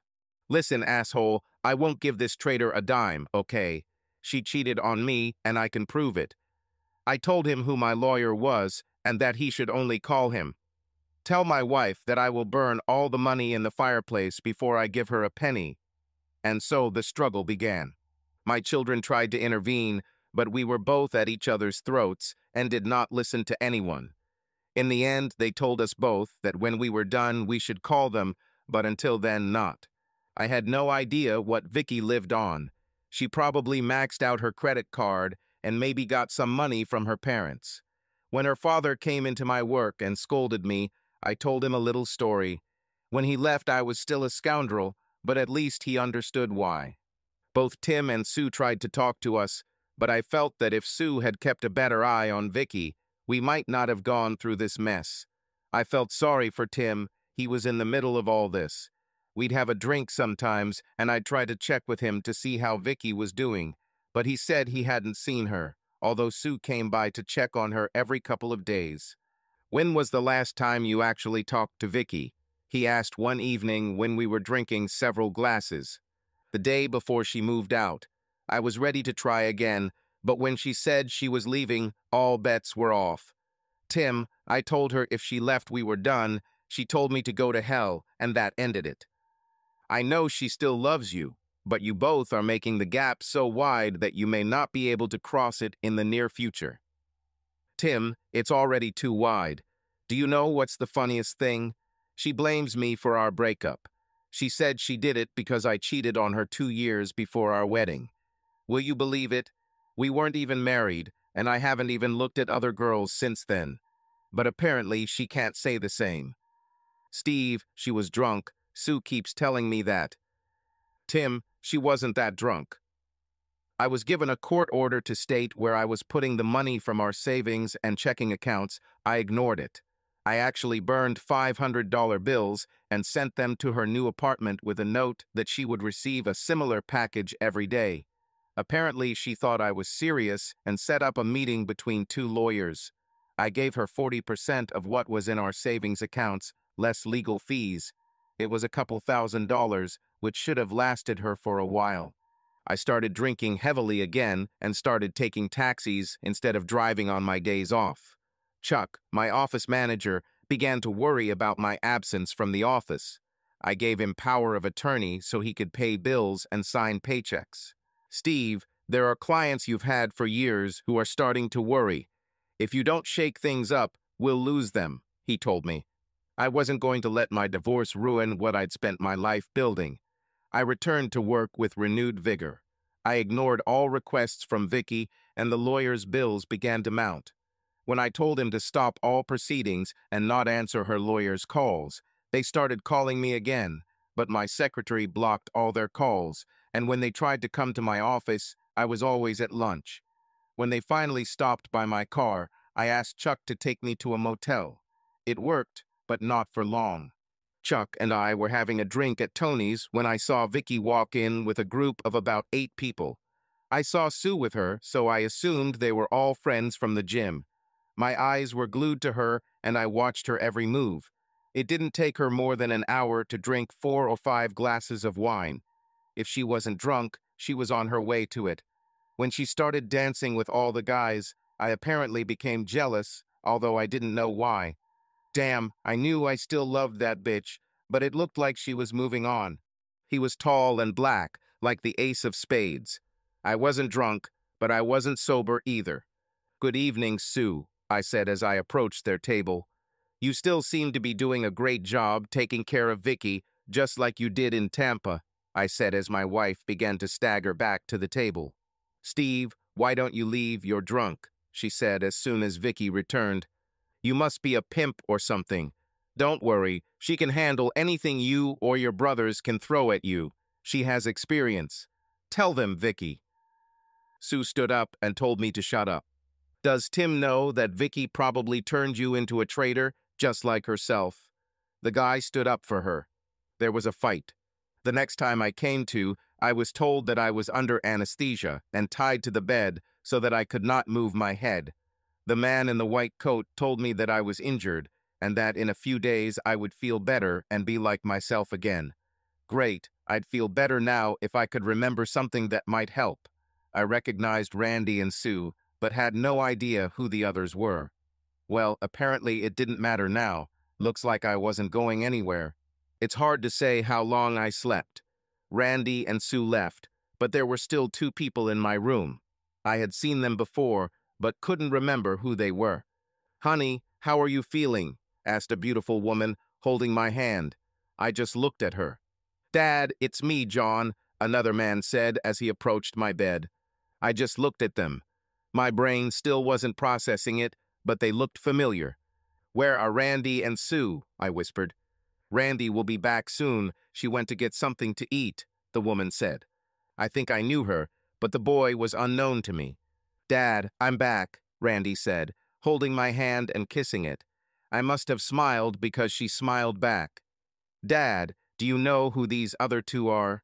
"Listen, asshole, I won't give this traitor a dime, okay? She cheated on me, and I can prove it." I told him who my lawyer was and that he should only call him. "Tell my wife that I will burn all the money in the fireplace before I give her a penny." And so the struggle began. My children tried to intervene, but we were both at each other's throats and did not listen to anyone. In the end, they told us both that when we were done, we should call them, but until then, not. I had no idea what Vicky lived on. She probably maxed out her credit card and maybe got some money from her parents. When her father came into my work and scolded me, I told him a little story. When he left, I was still a scoundrel, but at least he understood why. Both Tim and Sue tried to talk to us, but I felt that if Sue had kept a better eye on Vicky, we might not have gone through this mess. I felt sorry for Tim. He was in the middle of all this. We'd have a drink sometimes, and I'd try to check with him to see how Vicky was doing, but he said he hadn't seen her, although Sue came by to check on her every couple of days. "When was the last time you actually talked to Vicky?" he asked one evening when we were drinking several glasses. "The day before she moved out. I was ready to try again, but when she said she was leaving, all bets were off. Tim, I told her if she left we were done. She told me to go to hell, and that ended it. I know she still loves you, but you both are making the gap so wide that you may not be able to cross it in the near future." "Tim, it's already too wide. Do you know what's the funniest thing? She blames me for our breakup. She said she did it because I cheated on her 2 years before our wedding. Will you believe it? We weren't even married, and I haven't even looked at other girls since then. But apparently she can't say the same. Steve, she was drunk. Sue keeps telling me that. Tim, she wasn't that drunk. I was given a court order to state where I was putting the money from our savings and checking accounts. I ignored it. I actually burned $500 bills and sent them to her new apartment with a note that she would receive a similar package every day. Apparently, she thought I was serious and set up a meeting between two lawyers. I gave her 40% of what was in our savings accounts, less legal fees. It was a couple $1,000s, which should have lasted her for a while. I started drinking heavily again and started taking taxis instead of driving on my days off. Chuck, my office manager, began to worry about my absence from the office. I gave him power of attorney so he could pay bills and sign paychecks. Steve, there are clients you've had for years who are starting to worry. If you don't shake things up, we'll lose them, he told me. I wasn't going to let my divorce ruin what I'd spent my life building. I returned to work with renewed vigor. I ignored all requests from Vicky, and the lawyer's bills began to mount. When I told him to stop all proceedings and not answer her lawyer's calls, they started calling me again, but my secretary blocked all their calls, and when they tried to come to my office, I was always at lunch. When they finally stopped by my car, I asked Chuck to take me to a motel. It worked, but not for long. Chuck and I were having a drink at Tony's when I saw Vicky walk in with a group of about 8 people. I saw Sue with her, so I assumed they were all friends from the gym. My eyes were glued to her, and I watched her every move. It didn't take her more than an hour to drink 4 or 5 glasses of wine. If she wasn't drunk, she was on her way to it. When she started dancing with all the guys, I apparently became jealous, although I didn't know why. Damn, I knew I still loved that bitch, but it looked like she was moving on. He was tall and black, like the ace of spades. I wasn't drunk, but I wasn't sober either. "Good evening, Sue," I said as I approached their table. "You still seem to be doing a great job taking care of Vicky, just like you did in Tampa," I said as my wife began to stagger back to the table. "Steve, why don't you leave? You're drunk," she said as soon as Vicky returned. "You must be a pimp or something. Don't worry, she can handle anything you or your brothers can throw at you. She has experience. Tell them, Vicky." Sue stood up and told me to shut up. "Does Tim know that Vicky probably turned you into a traitor, just like herself?" The guy stood up for her. There was a fight. The next time I came to, I was told that I was under anesthesia and tied to the bed so that I could not move my head. The man in the white coat told me that I was injured and that in a few days I would feel better and be like myself again. Great, I'd feel better now if I could remember something that might help. I recognized Randy and Sue, but had no idea who the others were. Well, apparently it didn't matter now. Looks like I wasn't going anywhere. It's hard to say how long I slept. Randy and Sue left, but there were still 2 people in my room. I had seen them before, but couldn't remember who they were. "Honey, how are you feeling?" asked a beautiful woman, holding my hand. I just looked at her. "Dad, it's me, John," another man said as he approached my bed. I just looked at them. My brain still wasn't processing it, but they looked familiar. "Where are Randy and Sue?" I whispered. "Randy will be back soon. She went to get something to eat," the woman said. I think I knew her, but the boy was unknown to me. "Dad, I'm back," Randy said, holding my hand and kissing it. I must have smiled because she smiled back. "Dad, do you know who these other 2 are?"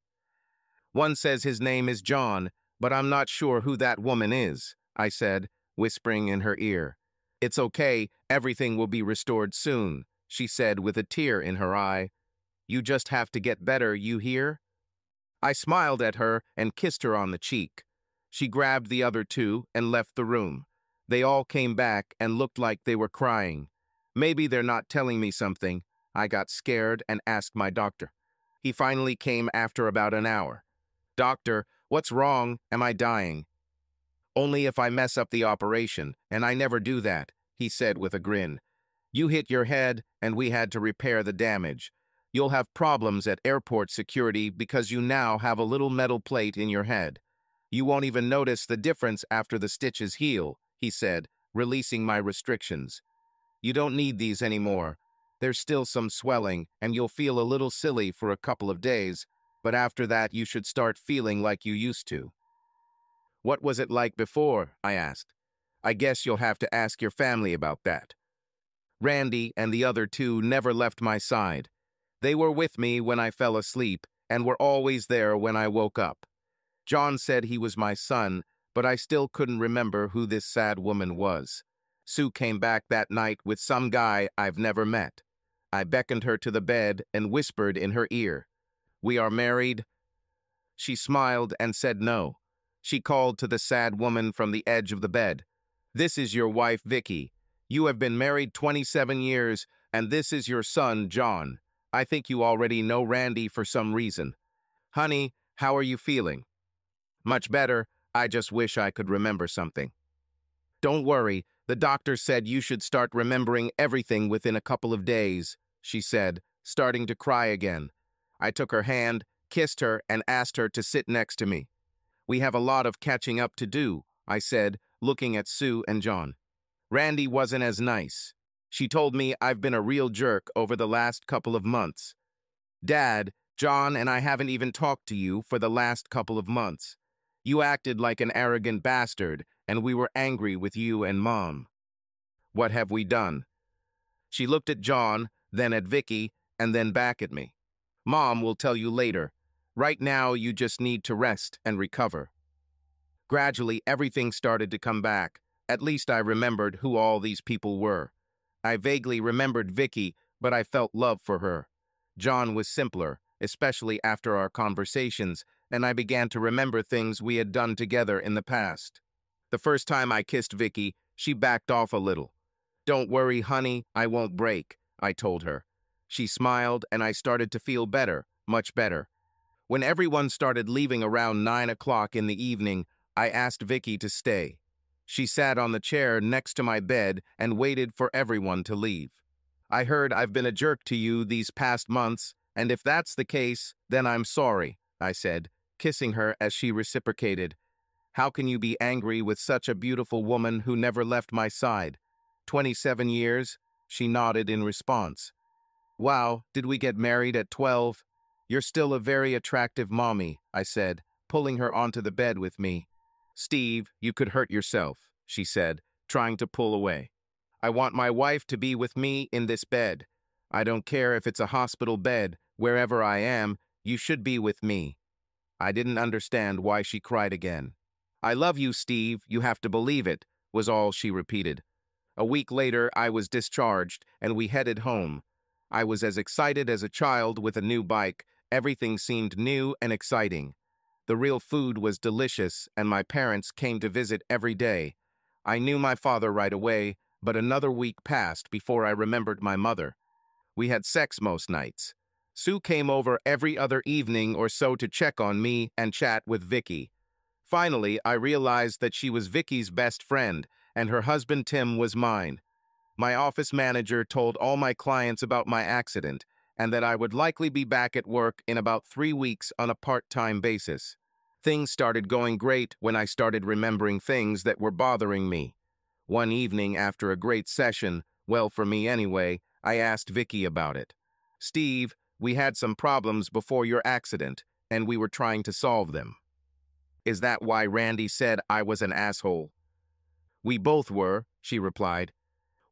"One says his name is John, but I'm not sure who that woman is," I said, whispering in her ear. "It's okay, everything will be restored soon," she said with a tear in her eye. "You just have to get better, you hear?" I smiled at her and kissed her on the cheek. She grabbed the other 2 and left the room. They all came back and looked like they were crying. Maybe they're not telling me something. I got scared and asked my doctor. He finally came after about an hour. "Doctor, what's wrong? Am I dying?" "Only if I mess up the operation, and I never do that," he said with a grin. "You hit your head, and we had to repair the damage. You'll have problems at airport security because you now have a little metal plate in your head. You won't even notice the difference after the stitches heal," he said, releasing my restrictions. "You don't need these anymore. There's still some swelling, and you'll feel a little silly for a couple of days, but after that you should start feeling like you used to." "What was it like before?" I asked. "I guess you'll have to ask your family about that." Randy and the other two never left my side. They were with me when I fell asleep and were always there when I woke up. John said he was my son, but I still couldn't remember who this sad woman was. Sue came back that night with some guy I've never met. I beckoned her to the bed and whispered in her ear, "We are married?" She smiled and said no. She called to the sad woman from the edge of the bed. "This is your wife, Vicky. You have been married 27 years, and this is your son, John. I think you already know Randy for some reason. Honey, how are you feeling?" "Much better. I just wish I could remember something." "Don't worry. The doctor said you should start remembering everything within a couple of days," she said, starting to cry again. I took her hand, kissed her, and asked her to sit next to me. "We have a lot of catching up to do," I said, looking at Sue and John. "Randy wasn't as nice. She told me I've been a real jerk over the last couple of months. Dad, John and I haven't even talked to you for the last couple of months. You acted like an arrogant bastard, and we were angry with you and Mom." "What have we done?" She looked at John, then at Vicky, and then back at me. "Mom will tell you later. Right now, you just need to rest and recover." Gradually, everything started to come back. At least I remembered who all these people were. I vaguely remembered Vicky, but I felt love for her. John was simpler, especially after our conversations, and I began to remember things we had done together in the past. The first time I kissed Vicky, she backed off a little. "Don't worry, honey, I won't break," I told her. She smiled, and I started to feel better, much better. When everyone started leaving around 9 o'clock in the evening, I asked Vicky to stay. She sat on the chair next to my bed and waited for everyone to leave. "I heard I've been a jerk to you these past months, and if that's the case, then I'm sorry," I said, kissing her as she reciprocated. "How can you be angry with such a beautiful woman who never left my side? 27 years? She nodded in response. "Wow, did we get married at 12? You're still a very attractive mommy," I said, pulling her onto the bed with me. "Steve, you could hurt yourself," she said, trying to pull away. "I want my wife to be with me in this bed. I don't care if it's a hospital bed, wherever I am, you should be with me." I didn't understand why she cried again. "I love you, Steve, you have to believe it," was all she repeated. A week later, I was discharged, and we headed home. I was as excited as a child with a new bike. Everything seemed new and exciting. The real food was delicious, and my parents came to visit every day. I knew my father right away, but another week passed before I remembered my mother. We had sex most nights. Sue came over every other evening or so to check on me and chat with Vicky. Finally, I realized that she was Vicky's best friend, and her husband Tim was mine. My office manager told all my clients about my accident, and that I would likely be back at work in about 3 weeks on a part-time basis. Things started going great when I started remembering things that were bothering me. One evening after a great session, well for me anyway, I asked Vicky about it. "Steve, we had some problems before your accident, and we were trying to solve them." "Is that why Randy said I was an asshole?" "We both were," she replied.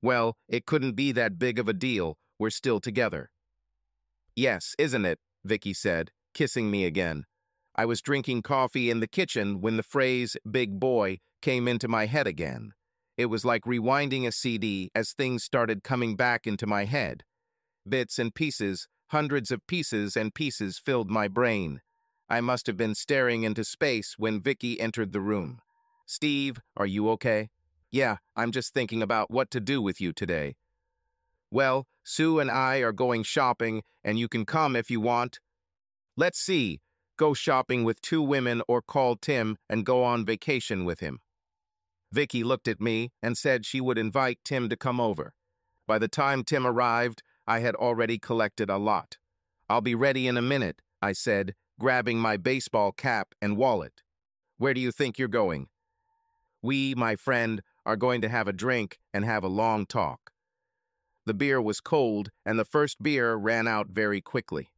"Well, it couldn't be that big of a deal. We're still together." "Yes, isn't it?" Vicky said, kissing me again. I was drinking coffee in the kitchen when the phrase "big boy" came into my head again. It was like rewinding a CD as things started coming back into my head. Bits and pieces, hundreds of pieces and pieces filled my brain. I must have been staring into space when Vicky entered the room. "Steve, are you okay?" "Yeah, I'm just thinking about what to do with you today." "Well, Sue and I are going shopping, and you can come if you want." "Let's see. Go shopping with 2 women or call Tim and go on vacation with him." Vicky looked at me and said she would invite Tim to come over. By the time Tim arrived, I had already collected a lot. "I'll be ready in a minute," I said, grabbing my baseball cap and wallet. "Where do you think you're going?" "We, my friend, are going to have a drink and have a long talk." The beer was cold, and the first beer ran out very quickly.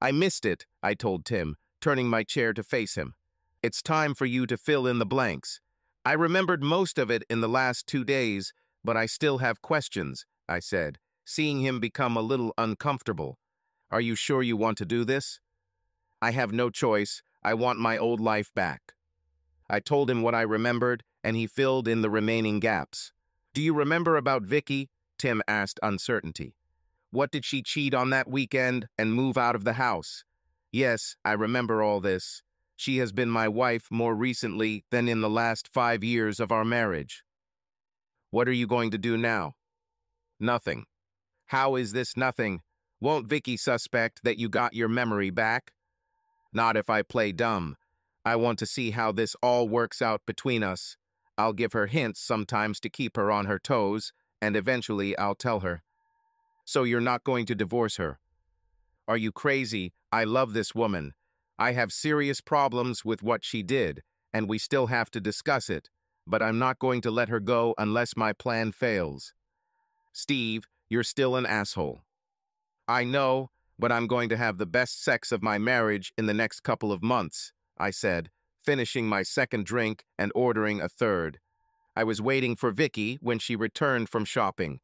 "I missed it," I told Tim, turning my chair to face him. "It's time for you to fill in the blanks. I remembered most of it in the last 2 days, but I still have questions," I said, seeing him become a little uncomfortable. Are you sure you want to do this? I have no choice. I want my old life back. I told him what I remembered, and he filled in the remaining gaps. Do you remember about Vicky? Tim asked, uncertainty. What did she cheat on that weekend and move out of the house? Yes, I remember all this. She has been my wife more recently than in the last 5 years of our marriage. What are you going to do now? Nothing. How is this nothing? Won't Vicky suspect that you got your memory back? Not if I play dumb. I want to see how this all works out between us. I'll give her hints sometimes to keep her on her toes, and eventually I'll tell her. So you're not going to divorce her? Are you crazy? I love this woman. I have serious problems with what she did, and we still have to discuss it, but I'm not going to let her go unless my plan fails. Steve, you're still an asshole. I know, but I'm going to have the best sex of my marriage in the next couple of months, I said, finishing my second drink and ordering a third. I was waiting for Vicky when she returned from shopping.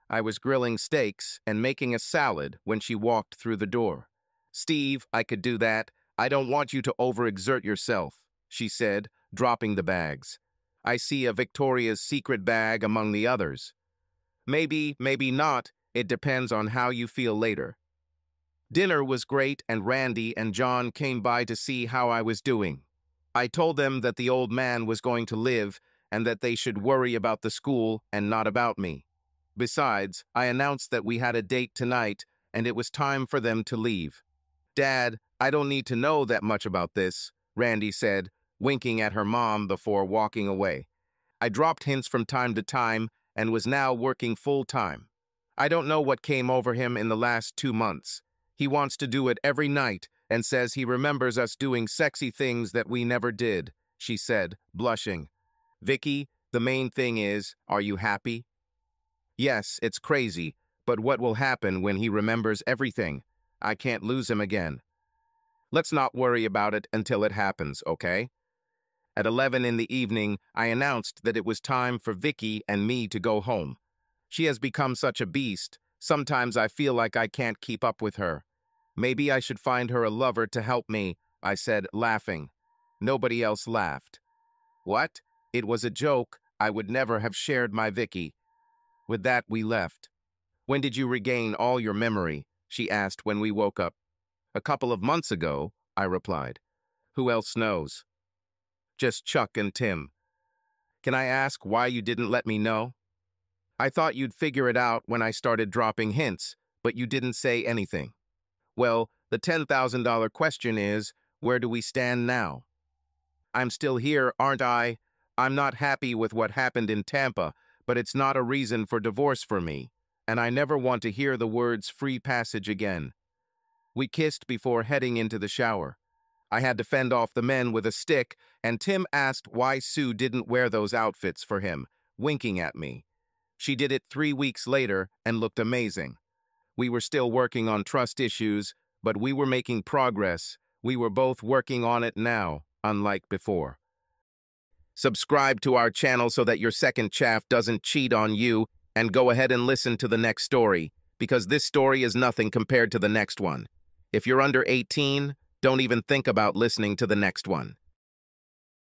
I was grilling steaks and making a salad when she walked through the door. Steve, I could do that. I don't want you to overexert yourself, she said, dropping the bags. I see a Victoria's Secret bag among the others. Maybe, maybe not. It depends on how you feel later. Dinner was great, and Randy and John came by to see how I was doing. I told them that the old man was going to live and that they should worry about the school and not about me. Besides, I announced that we had a date tonight and it was time for them to leave. Dad, I don't need to know that much about this, Randy said, winking at her mom before walking away. I dropped hints from time to time and was now working full-time. I don't know what came over him in the last 2 months. He wants to do it every night and says he remembers us doing sexy things that we never did, she said, blushing. Vicky, the main thing is, are you happy? Yes, it's crazy, but what will happen when he remembers everything? I can't lose him again. Let's not worry about it until it happens, okay? At 11 in the evening, I announced that it was time for Vicky and me to go home. She has become such a beast. Sometimes I feel like I can't keep up with her. Maybe I should find her a lover to help me, I said, laughing. Nobody else laughed. What? It was a joke. I would never have shared my Vicky. With that, we left. When did you regain all your memory? She asked when we woke up. A couple of months ago, I replied. Who else knows? Just Chuck and Tim. Can I ask why you didn't let me know? I thought you'd figure it out when I started dropping hints, but you didn't say anything. Well, the $10,000 question is, where do we stand now? I'm still here, aren't I? I'm not happy with what happened in Tampa, but it's not a reason for divorce for me, and I never want to hear the words free passage again. We kissed before heading into the shower. I had to fend off the men with a stick, and Tim asked why Sue didn't wear those outfits for him, winking at me. She did it 3 weeks later and looked amazing. We were still working on trust issues, but we were making progress. We were both working on it now, unlike before. Subscribe to our channel so that your second chaff doesn't cheat on you, and go ahead and listen to the next story, because this story is nothing compared to the next one. If you're under 18, don't even think about listening to the next one.